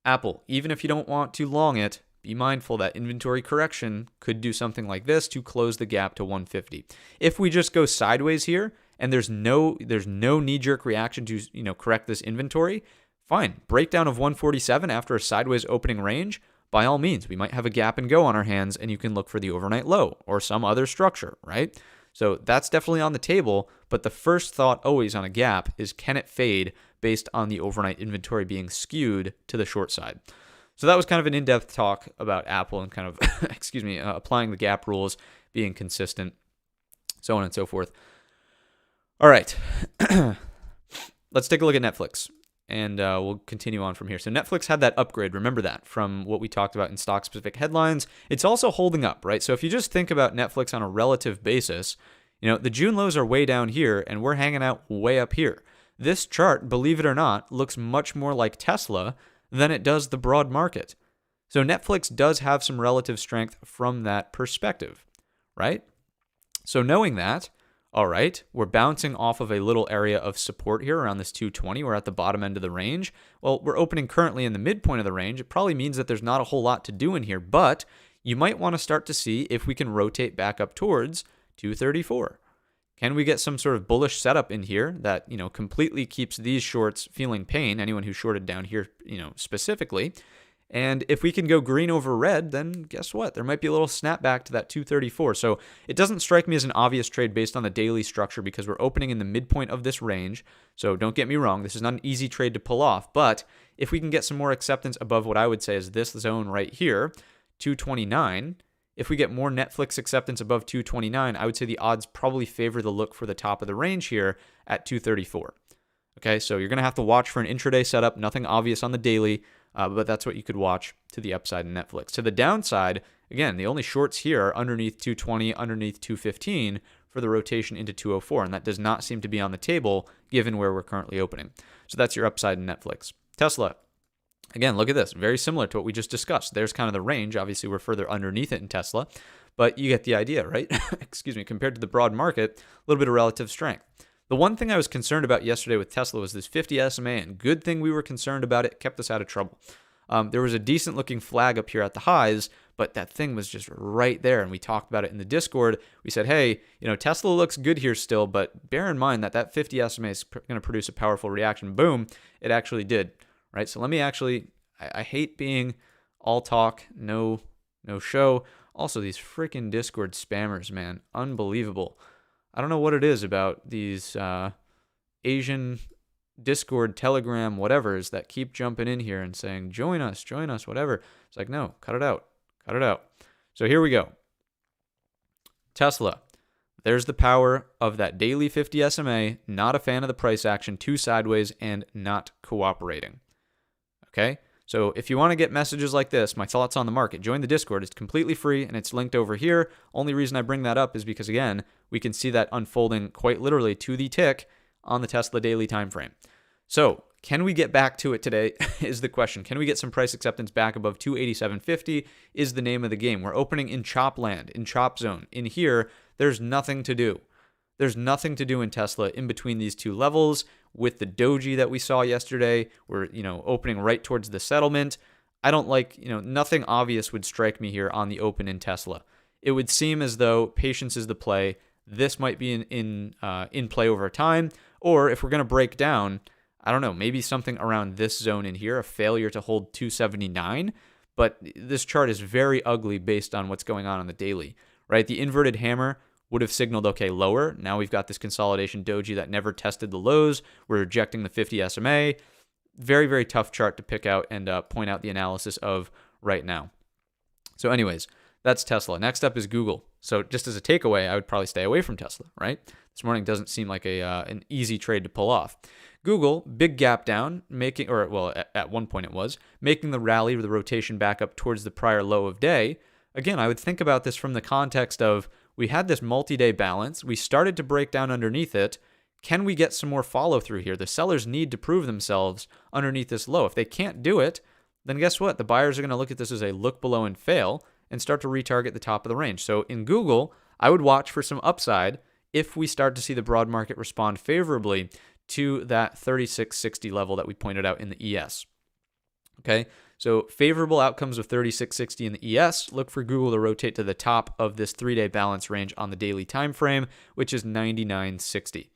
Apple, even if you don't want to long it, be mindful that inventory correction could do something like this to close the gap to 150. If we just go sideways here and there's no knee-jerk reaction to correct this inventory, fine. Breakdown of 147 after a sideways opening range, by all means, we might have a gap and go on our hands, and you can look for the overnight low or some other structure, right? So that's definitely on the table, but the first thought always on a gap is, can it fade based on the overnight inventory being skewed to the short side? So that was kind of an in-depth talk about Apple and kind of, applying the gap rules, being consistent, so on and so forth. All right, let's take a look at Netflix. And we'll continue on from here. So Netflix had that upgrade, remember that, from what we talked about in stock-specific headlines. It's also holding up, right? So if you just think about Netflix on a relative basis, the June lows are way down here, and we're hanging out way up here. This chart, believe it or not, looks much more like Tesla than it does the broad market. So Netflix does have some relative strength from that perspective, right? So knowing that, all right, we're bouncing off of a little area of support here around this 220. We're at the bottom end of the range. Well, we're opening currently in the midpoint of the range. It probably means that there's not a whole lot to do in here, but you might want to start to see if we can rotate back up towards 234. Can we get some sort of bullish setup in here that, completely keeps these shorts feeling pain, anyone who shorted down here, specifically? And if we can go green over red, then guess what? There might be a little snapback to that 234. So it doesn't strike me as an obvious trade based on the daily structure because we're opening in the midpoint of this range. So don't get me wrong, this is not an easy trade to pull off. But if we can get some more acceptance above what I would say is this zone right here, 229, if we get more Netflix acceptance above 229, I would say the odds probably favor the look for the top of the range here at 234. Okay, so you're going to have to watch for an intraday setup, nothing obvious on the daily. But that's what you could watch to the upside in Netflix. To the downside, again, the only shorts here are underneath 220, underneath 215 for the rotation into 204, and that does not seem to be on the table given where we're currently opening. So that's your upside in Netflix. Tesla, again, look at this. Very similar to what we just discussed. There's kind of the range. Obviously, we're further underneath it in Tesla, but you get the idea, right? Excuse me. Compared to the broad market, a little bit of relative strength. The one thing I was concerned about yesterday with Tesla was this 50 SMA, and good thing we were concerned about it, kept us out of trouble. There was a decent looking flag up here at the highs, but that thing was just right there, and we talked about it in the Discord. We said, hey, Tesla looks good here still, but bear in mind that 50 SMA is going to produce a powerful reaction. Boom, it actually did, right? So let me I hate being all talk, no show. Also, these freaking Discord spammers, man, unbelievable. I don't know what it is about these Asian Discord, Telegram, whatevers that keep jumping in here and saying, join us, whatever. It's like, no, cut it out. So here we go. Tesla. There's the power of that daily 50 SMA, not a fan of the price action, too sideways, and not cooperating. Okay? So if you want to get messages like this, my thoughts on the market, join the Discord. It's completely free and it's linked over here. Only reason I bring that up is because, again, we can see that unfolding quite literally to the tick on the Tesla daily time frame. So can we get back to it today is the question. Can we get some price acceptance back above 287.50 is the name of the game. We're opening in chop land, in chop zone. In here, there's nothing to do. There's nothing to do in Tesla in between these two levels. With the doji that we saw yesterday, we're, opening right towards the settlement. I don't like, nothing obvious would strike me here on the open in Tesla. It would seem as though patience is the play. This might be in play over time. Or if we're going to break down, I don't know, maybe something around this zone in here, a failure to hold 279. But this chart is very ugly based on what's going on the daily, right? The inverted hammer would have signaled, okay, lower. Now we've got this consolidation doji that never tested the lows. We're rejecting the 50 SMA. Very, very tough chart to pick out and point out the analysis of right now. So anyways, that's Tesla. Next up is Google. So just as a takeaway, I would probably stay away from Tesla, right? This morning doesn't seem like an easy trade to pull off. Google, big gap down, at one point it was, making the rally or the rotation back up towards the prior low of day. Again, I would think about this from the context of we had this multi-day balance. We started to break down underneath it. Can we get some more follow through here? The sellers need to prove themselves underneath this low. If they can't do it, then guess what? The buyers are going to look at this as a look below and fail and start to retarget the top of the range. So in Google, I would watch for some upside if we start to see the broad market respond favorably to that 3660 level that we pointed out in the ES. Okay, so favorable outcomes of 3660 in the ES. Look for Google to rotate to the top of this 3-day balance range on the daily time frame, which is 9960.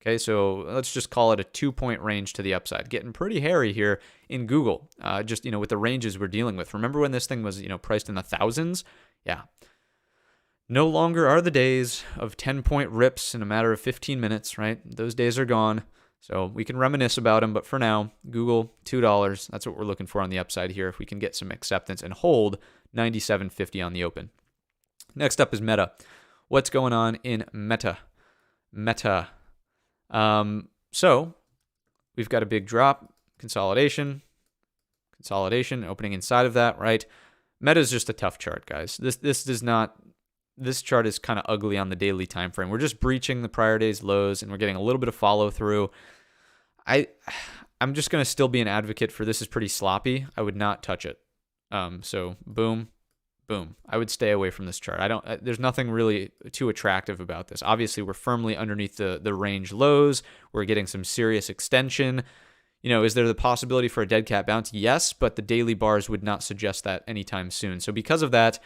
Okay, so let's just call it a 2-point range to the upside. Getting pretty hairy here in Google, just with the ranges we're dealing with. Remember when this thing was priced in the thousands? Yeah. No longer are the days of 10-point rips in a matter of 15 minutes, right? Those days are gone. So we can reminisce about them, but for now, Google, $2. That's what we're looking for on the upside here if we can get some acceptance and hold 97.50 on the open. Next up is Meta. What's going on in Meta? So we've got a big drop, consolidation, opening inside of that, right? Meta is just a tough chart, guys. This chart is kind of ugly on the daily time frame. We're just breaching the prior day's lows, and we're getting a little bit of follow through. I I'm just going to still be an advocate for this is pretty sloppy. I would not touch it. So boom, boom. I would stay away from this chart. There's nothing really too attractive about this. Obviously, we're firmly underneath the range lows. We're getting some serious extension. Is there the possibility for a dead cat bounce? Yes, but the daily bars would not suggest that anytime soon. So because of that,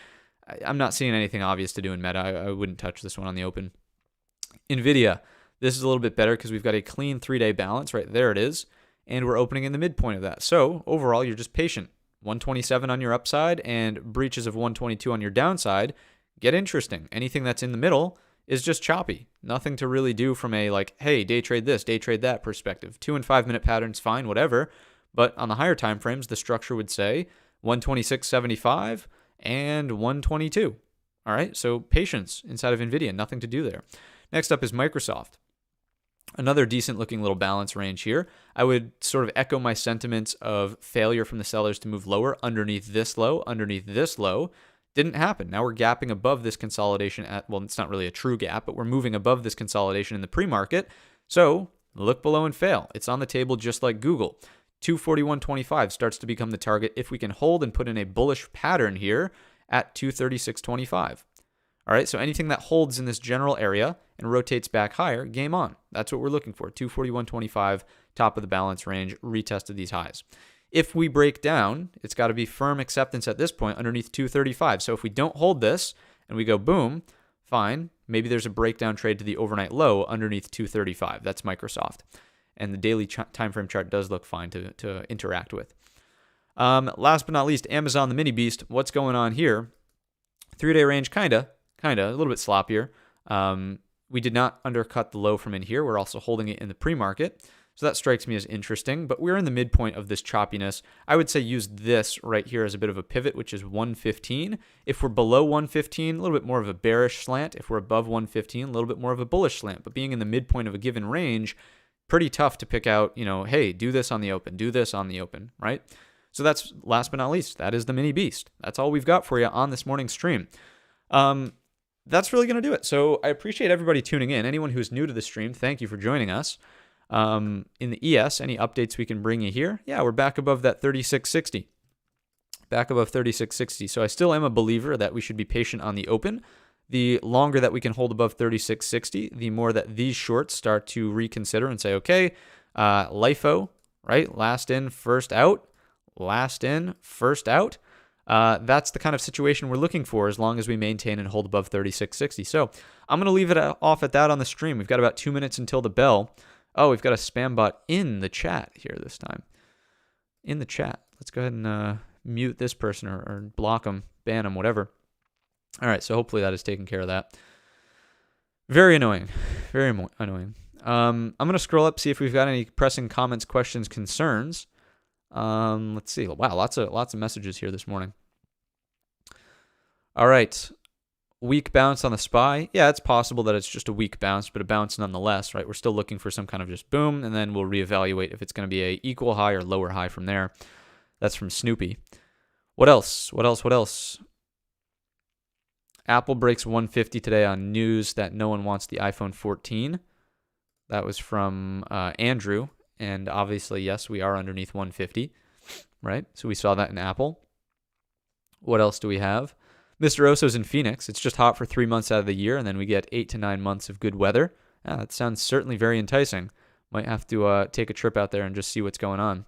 I'm not seeing anything obvious to do in Meta. I wouldn't touch this one on the open. NVIDIA, this is a little bit better because we've got a clean 3-day balance. Right there it is. And we're opening in the midpoint of that. So overall, you're just patient. 127 on your upside and breaches of 122 on your downside get interesting. Anything that's in the middle is just choppy. Nothing to really do from a hey, day trade this, day trade that perspective. 2 and 5 minute patterns, fine, whatever. But on the higher time frames, the structure would say 126.75 and 122. All right, so patience inside of NVIDIA, nothing to do there. Next up is Microsoft. Another decent looking little balance range here. I would sort of echo my sentiments of failure from the sellers to move lower underneath this low, underneath this low. Didn't happen. Now we're gapping above this consolidation well, it's not really a true gap, but we're moving above this consolidation in the pre-market. So look below and fail. It's on the table just like Google. 241.25 starts to become the target if we can hold and put in a bullish pattern here at 236.25. All right, so anything that holds in this general area and rotates back higher, game on. That's what we're looking for. 241.25, top of the balance range, retested these highs. If we break down, it's got to be firm acceptance at this point underneath 235. So if we don't hold this and we go boom, fine. Maybe there's a breakdown trade to the overnight low underneath 235. That's Microsoft. And the daily time frame chart does look fine to interact with. Last but not least, Amazon, the mini beast. What's going on here? 3-day range, kind of, a little bit sloppier. We did not undercut the low from in here. We're also holding it in the pre-market. So that strikes me as interesting, but we're in the midpoint of this choppiness. I would say use this right here as a bit of a pivot, which is 115. If we're below 115, a little bit more of a bearish slant. If we're above 115, a little bit more of a bullish slant. But being in the midpoint of a given range, pretty tough to pick out, hey, do this on the open, do this on the open, right? So that's last but not least. That is the mini beast. That's all we've got for you on this morning's stream. That's really going to do it. So I appreciate everybody tuning in. Anyone who's new to the stream, thank you for joining us. In the ES, any updates we can bring you here? Yeah, we're back above that 3660. Back above 3660. So I still am a believer that we should be patient on the open. The longer that we can hold above 3660, the more that these shorts start to reconsider and say, okay, LIFO, right? Last in, first out. Last in, first out. That's the kind of situation we're looking for as long as we maintain and hold above 3660. So I'm going to leave it off at that on the stream. We've got about 2 minutes until the bell. Oh, we've got a spam bot in the chat here this time. In the chat. Let's go ahead and mute this person or block them, ban them, whatever. All right, so hopefully that is taking care of that. Very annoying. Very annoying. I'm going to scroll up, see if we've got any pressing comments, questions, concerns. Let's see. Wow, lots of messages here this morning. All right. Weak bounce on the SPY. Yeah, it's possible that it's just a weak bounce, but a bounce nonetheless, right? We're still looking for some kind of just boom, and then we'll reevaluate if it's going to be a equal high or lower high from there. That's from Snoopy. What else? What else? Apple breaks 150 today on news that no one wants the iPhone 14. That was from Andrew. And obviously, yes, we are underneath 150, right? So we saw that in Apple. What else do we have? Mr. Oso's in Phoenix. It's just hot for 3 months out of the year, and then we get 8 to 9 months of good weather. That sounds certainly very enticing. Might have to take a trip out there and just see what's going on.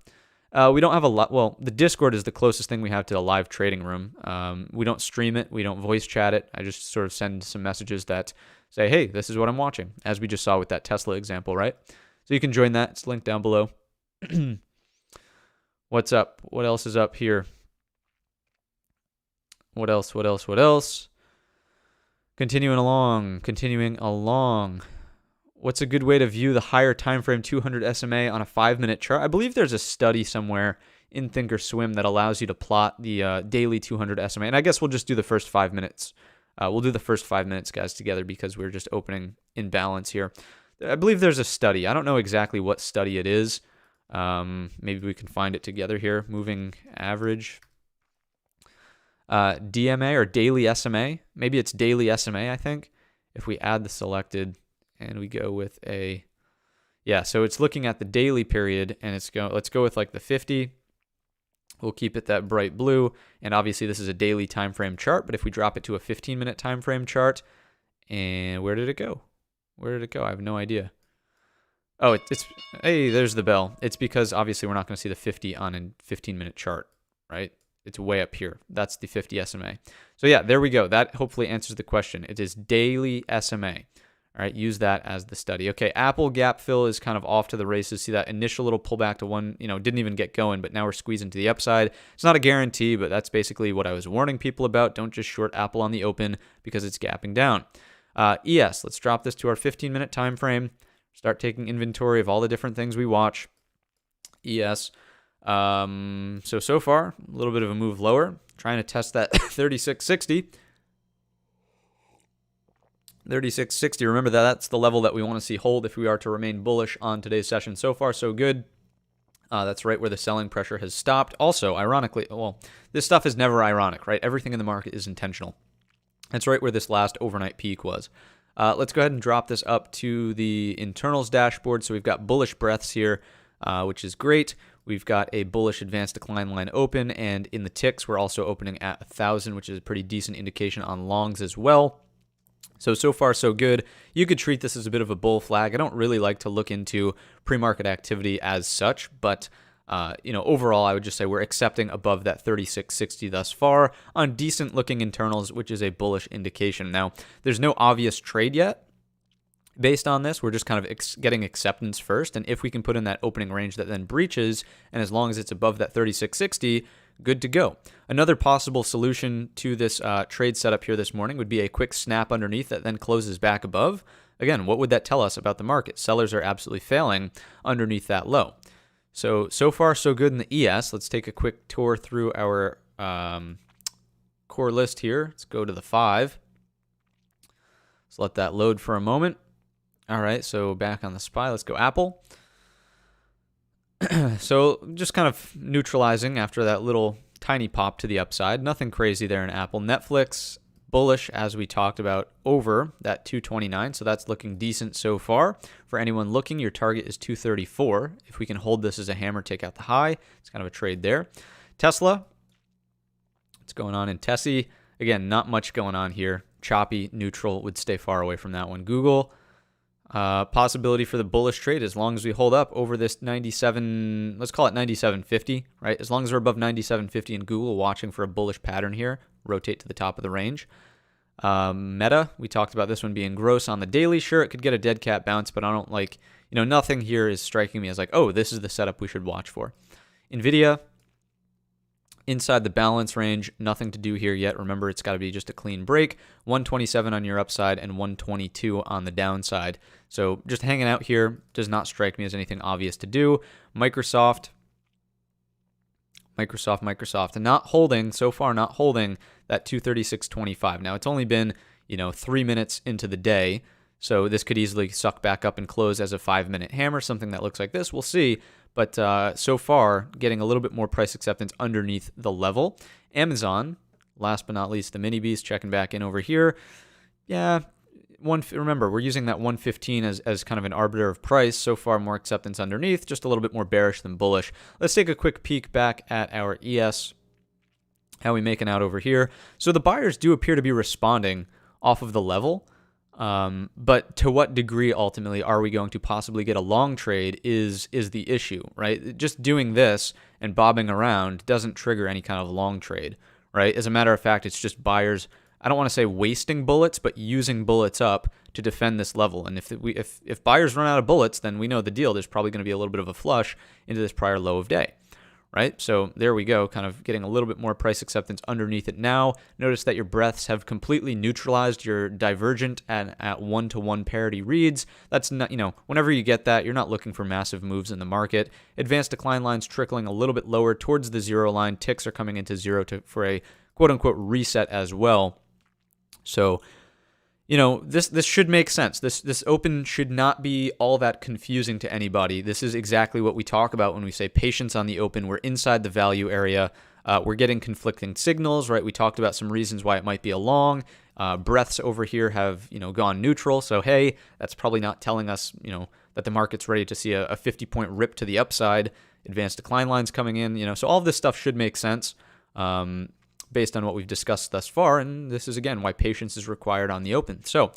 We don't have a lot. Well, the Discord is the closest thing we have to a live trading room. We don't stream it. We don't voice chat it. I just sort of send some messages that say, hey, this is what I'm watching, as we just saw with that Tesla example, right? So you can join that. It's linked down below. What's up? What else is up here? What else? Continuing along. What's a good way to view the higher time frame 200 SMA on a 5-minute chart? I believe there's a study somewhere in Thinkorswim that allows you to plot the daily 200 SMA. And I guess we'll just do the first 5 minutes. We'll do the first 5 minutes, guys, together because we're just opening in balance here. I believe there's a study. I don't know exactly what study it is. Maybe we can find it together here. Moving average. DMA or daily SMA. Maybe it's daily SMA, I think. If we add the selected and we go with Yeah, so it's looking at the daily period, and let's go with like the 50. We'll keep it that bright blue, and obviously this is a daily time frame chart, but if we drop it to a 15-minute time frame chart, and where did it go? Where did it go? I have no idea. Oh, hey, there's the bell. It's because obviously we're not going to see the 50 on a 15-minute chart, right? It's way up here. That's the 50 SMA. So yeah, there we go. That hopefully answers the question. It is daily SMA. All right, use that as the study. Okay, Apple gap fill is kind of off to the races. See that initial little pullback to one, didn't even get going, but now we're squeezing to the upside. It's not a guarantee, but that's basically what I was warning people about. Don't just short Apple on the open because it's gapping down. ES, let's drop this to our 15-minute time frame. Start taking inventory of all the different things we watch. ES. So far, a little bit of a move lower. Trying to test that 3660. 3660, remember that's the level that we want to see hold if we are to remain bullish on today's session. So far, so good. That's right where the selling pressure has stopped. Also, ironically, well, this stuff is never ironic, right? Everything in the market is intentional. That's right where this last overnight peak was. Let's go ahead and drop this up to the internals dashboard. So we've got bullish breaths here, which is great. We've got a bullish advanced decline line open, and in the ticks, we're also opening at 1,000, which is a pretty decent indication on longs as well. So far, so good. You could treat this as a bit of a bull flag. I don't really like to look into pre-market activity as such, but overall, I would just say we're accepting above that 3660 thus far on decent looking internals, which is a bullish indication. Now, there's no obvious trade yet based on this. We're just kind of getting acceptance first, and if we can put in that opening range that then breaches, and as long as it's above that 3660, good to go. Another possible solution to this trade setup here this morning would be a quick snap underneath that then closes back above. Again, what would that tell us about the market? Sellers are absolutely failing underneath that low. So far, so good in the ES. Let's take a quick tour through our core list here. Let's go to the 5. Let's let that load for a moment. All right, so back on the SPY, let's go Apple. So just kind of neutralizing after that little tiny pop to the upside. Nothing crazy there in Apple. Netflix, bullish as we talked about over that 229. So that's looking decent so far. For anyone looking, your target is 234. If we can hold this as a hammer, take out the high. It's kind of a trade there. Tesla, what's going on in Tessie? Again, not much going on here. Choppy, neutral, would stay far away from that one. Google, possibility for the bullish trade as long as we hold up over this 97, let's call it 97.50, right? As long as we're above 97.50 in Google, watching for a bullish pattern here, rotate to the top of the range. Meta, we talked about this one being gross on the daily. Sure, it could get a dead cat bounce, but I don't like, nothing here is striking me as like, oh, this is the setup we should watch for. Nvidia, inside the balance range, nothing to do here yet. Remember, it's got to be just a clean break. 127 on your upside and 122 on the downside. So just hanging out here does not strike me as anything obvious to do. Microsoft, and not holding, so far not holding that 236.25. Now, it's only been, 3 minutes into the day, so this could easily suck back up and close as a 5-minute hammer, something that looks like this. We'll see. But so far, getting a little bit more price acceptance underneath the level. Amazon, last but not least, the mini beast, checking back in over here. Yeah, remember, we're using that 115 as kind of an arbiter of price. So far, more acceptance underneath, just a little bit more bearish than bullish. Let's take a quick peek back at our ES. How we making out over here? So the buyers do appear to be responding off of the level. But to what degree ultimately are we going to possibly get a long trade is the issue, right? Just doing this and bobbing around doesn't trigger any kind of long trade, right? As a matter of fact, it's just buyers, I don't want to say wasting bullets, but using bullets up to defend this level. And if buyers run out of bullets, then we know the deal. There's probably going to be a little bit of a flush into this prior low of day. Right? So there we go, kind of getting a little bit more price acceptance underneath it now. Notice that your breaths have completely neutralized your divergent at 1-to-1 parity reads. That's not, whenever you get that, you're not looking for massive moves in the market. Advanced decline lines trickling a little bit lower towards the zero line. Ticks are coming into zero for a quote-unquote reset as well. So, this should make sense. This open should not be all that confusing to anybody. This is exactly what we talk about when we say patience on the open. We're inside the value area. We're getting conflicting signals, right? We talked about some reasons why it might be a long. Breaths over here have, gone neutral. So, hey, that's probably not telling us, that but the market's ready to see a 50-point rip to the upside, advanced decline lines coming in, so all of this stuff should make sense based on what we've discussed thus far. And this is, again, why patience is required on the open. So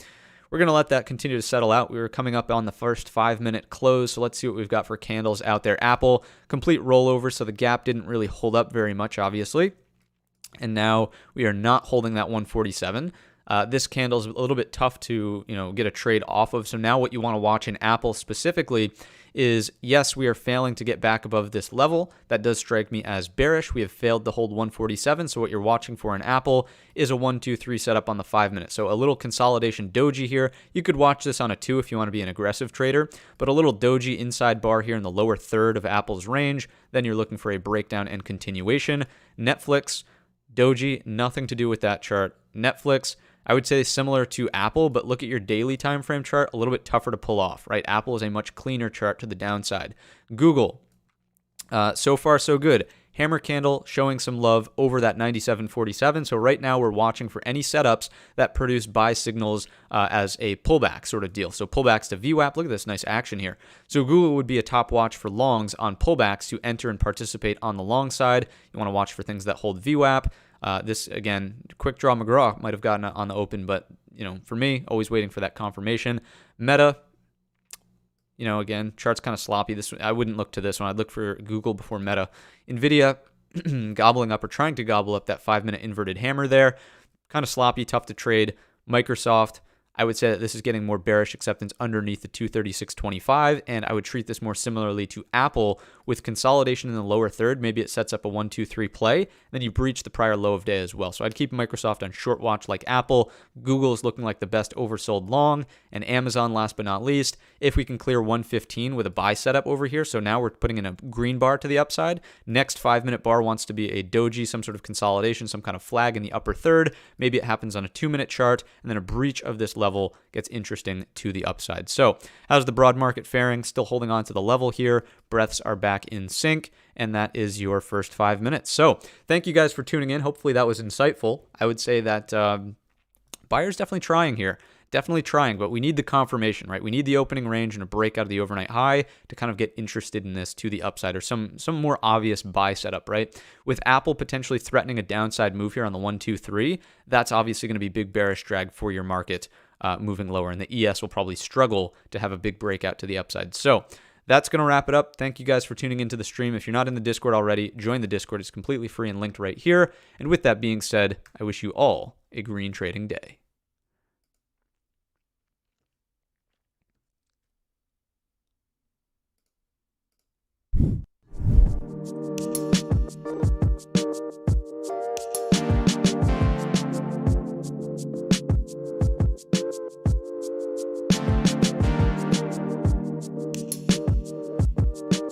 we're going to let that continue to settle out. We were coming up on the first 5-minute close, so let's see what we've got for candles out there. Apple, complete rollover, so the gap didn't really hold up very much, obviously. And now we are not holding that 147. This candle is a little bit tough to get a trade off of. So now what you want to watch in Apple specifically is, yes, we are failing to get back above this level. That does strike me as bearish. We have failed to hold 147. So what you're watching for in Apple is a 1, 2, 3 setup on the 5-minute. So a little consolidation doji here. You could watch this on a 2 if you want to be an aggressive trader, but a little doji inside bar here in the lower third of Apple's range. Then you're looking for a breakdown and continuation. Netflix, doji, nothing to do with that chart. Netflix, I would say similar to Apple, but look at your daily time frame chart, a little bit tougher to pull off, right? Apple is a much cleaner chart to the downside. Google, so far so good. Hammer candle showing some love over that 97.47. So right now we're watching for any setups that produce buy signals as a pullback sort of deal. So pullbacks to VWAP. Look at this nice action here. So Google would be a top watch for longs on pullbacks to enter and participate on the long side. You want to watch for things that hold VWAP. This, again, quick draw McGraw might have gotten it on the open, but, for me, always waiting for that confirmation. Meta, again, chart's kind of sloppy. I wouldn't look to this one. I'd look for Google before Meta. NVIDIA, gobbling up or trying to gobble up that 5-minute inverted hammer there. Kind of sloppy, tough to trade. Microsoft, I would say that this is getting more bearish acceptance underneath the 236.25, and I would treat this more similarly to Apple with consolidation in the lower third. Maybe it sets up a 1, 2, 3 play, then you breach the prior low of day as well. So I'd keep Microsoft on short watch like Apple. Google is looking like the best oversold long, and Amazon last but not least. If we can clear 115 with a buy setup over here, so now we're putting in a green bar to the upside. Next 5-minute bar wants to be a doji, some sort of consolidation, some kind of flag in the upper third. Maybe it happens on a 2-minute chart, and then a breach of this level gets interesting to the upside. So how's the broad market faring? Still holding on to the level here. Breaths are back in sync, and that is your first 5 minutes. So thank you guys for tuning in. Hopefully that was insightful. I would say that buyers definitely trying here. Definitely trying, but we need the confirmation, right? We need the opening range and a break out of the overnight high to kind of get interested in this to the upside, or some more obvious buy setup, right? With Apple potentially threatening a downside move here on the 1, 2, 3, that's obviously going to be big bearish drag for your market moving lower, and the ES will probably struggle to have a big breakout to the upside. So that's going to wrap it up. Thank you guys for tuning into the stream. If you're not in the Discord already, join the Discord. It's completely free and linked right here. And with that being said, I wish you all a green trading day.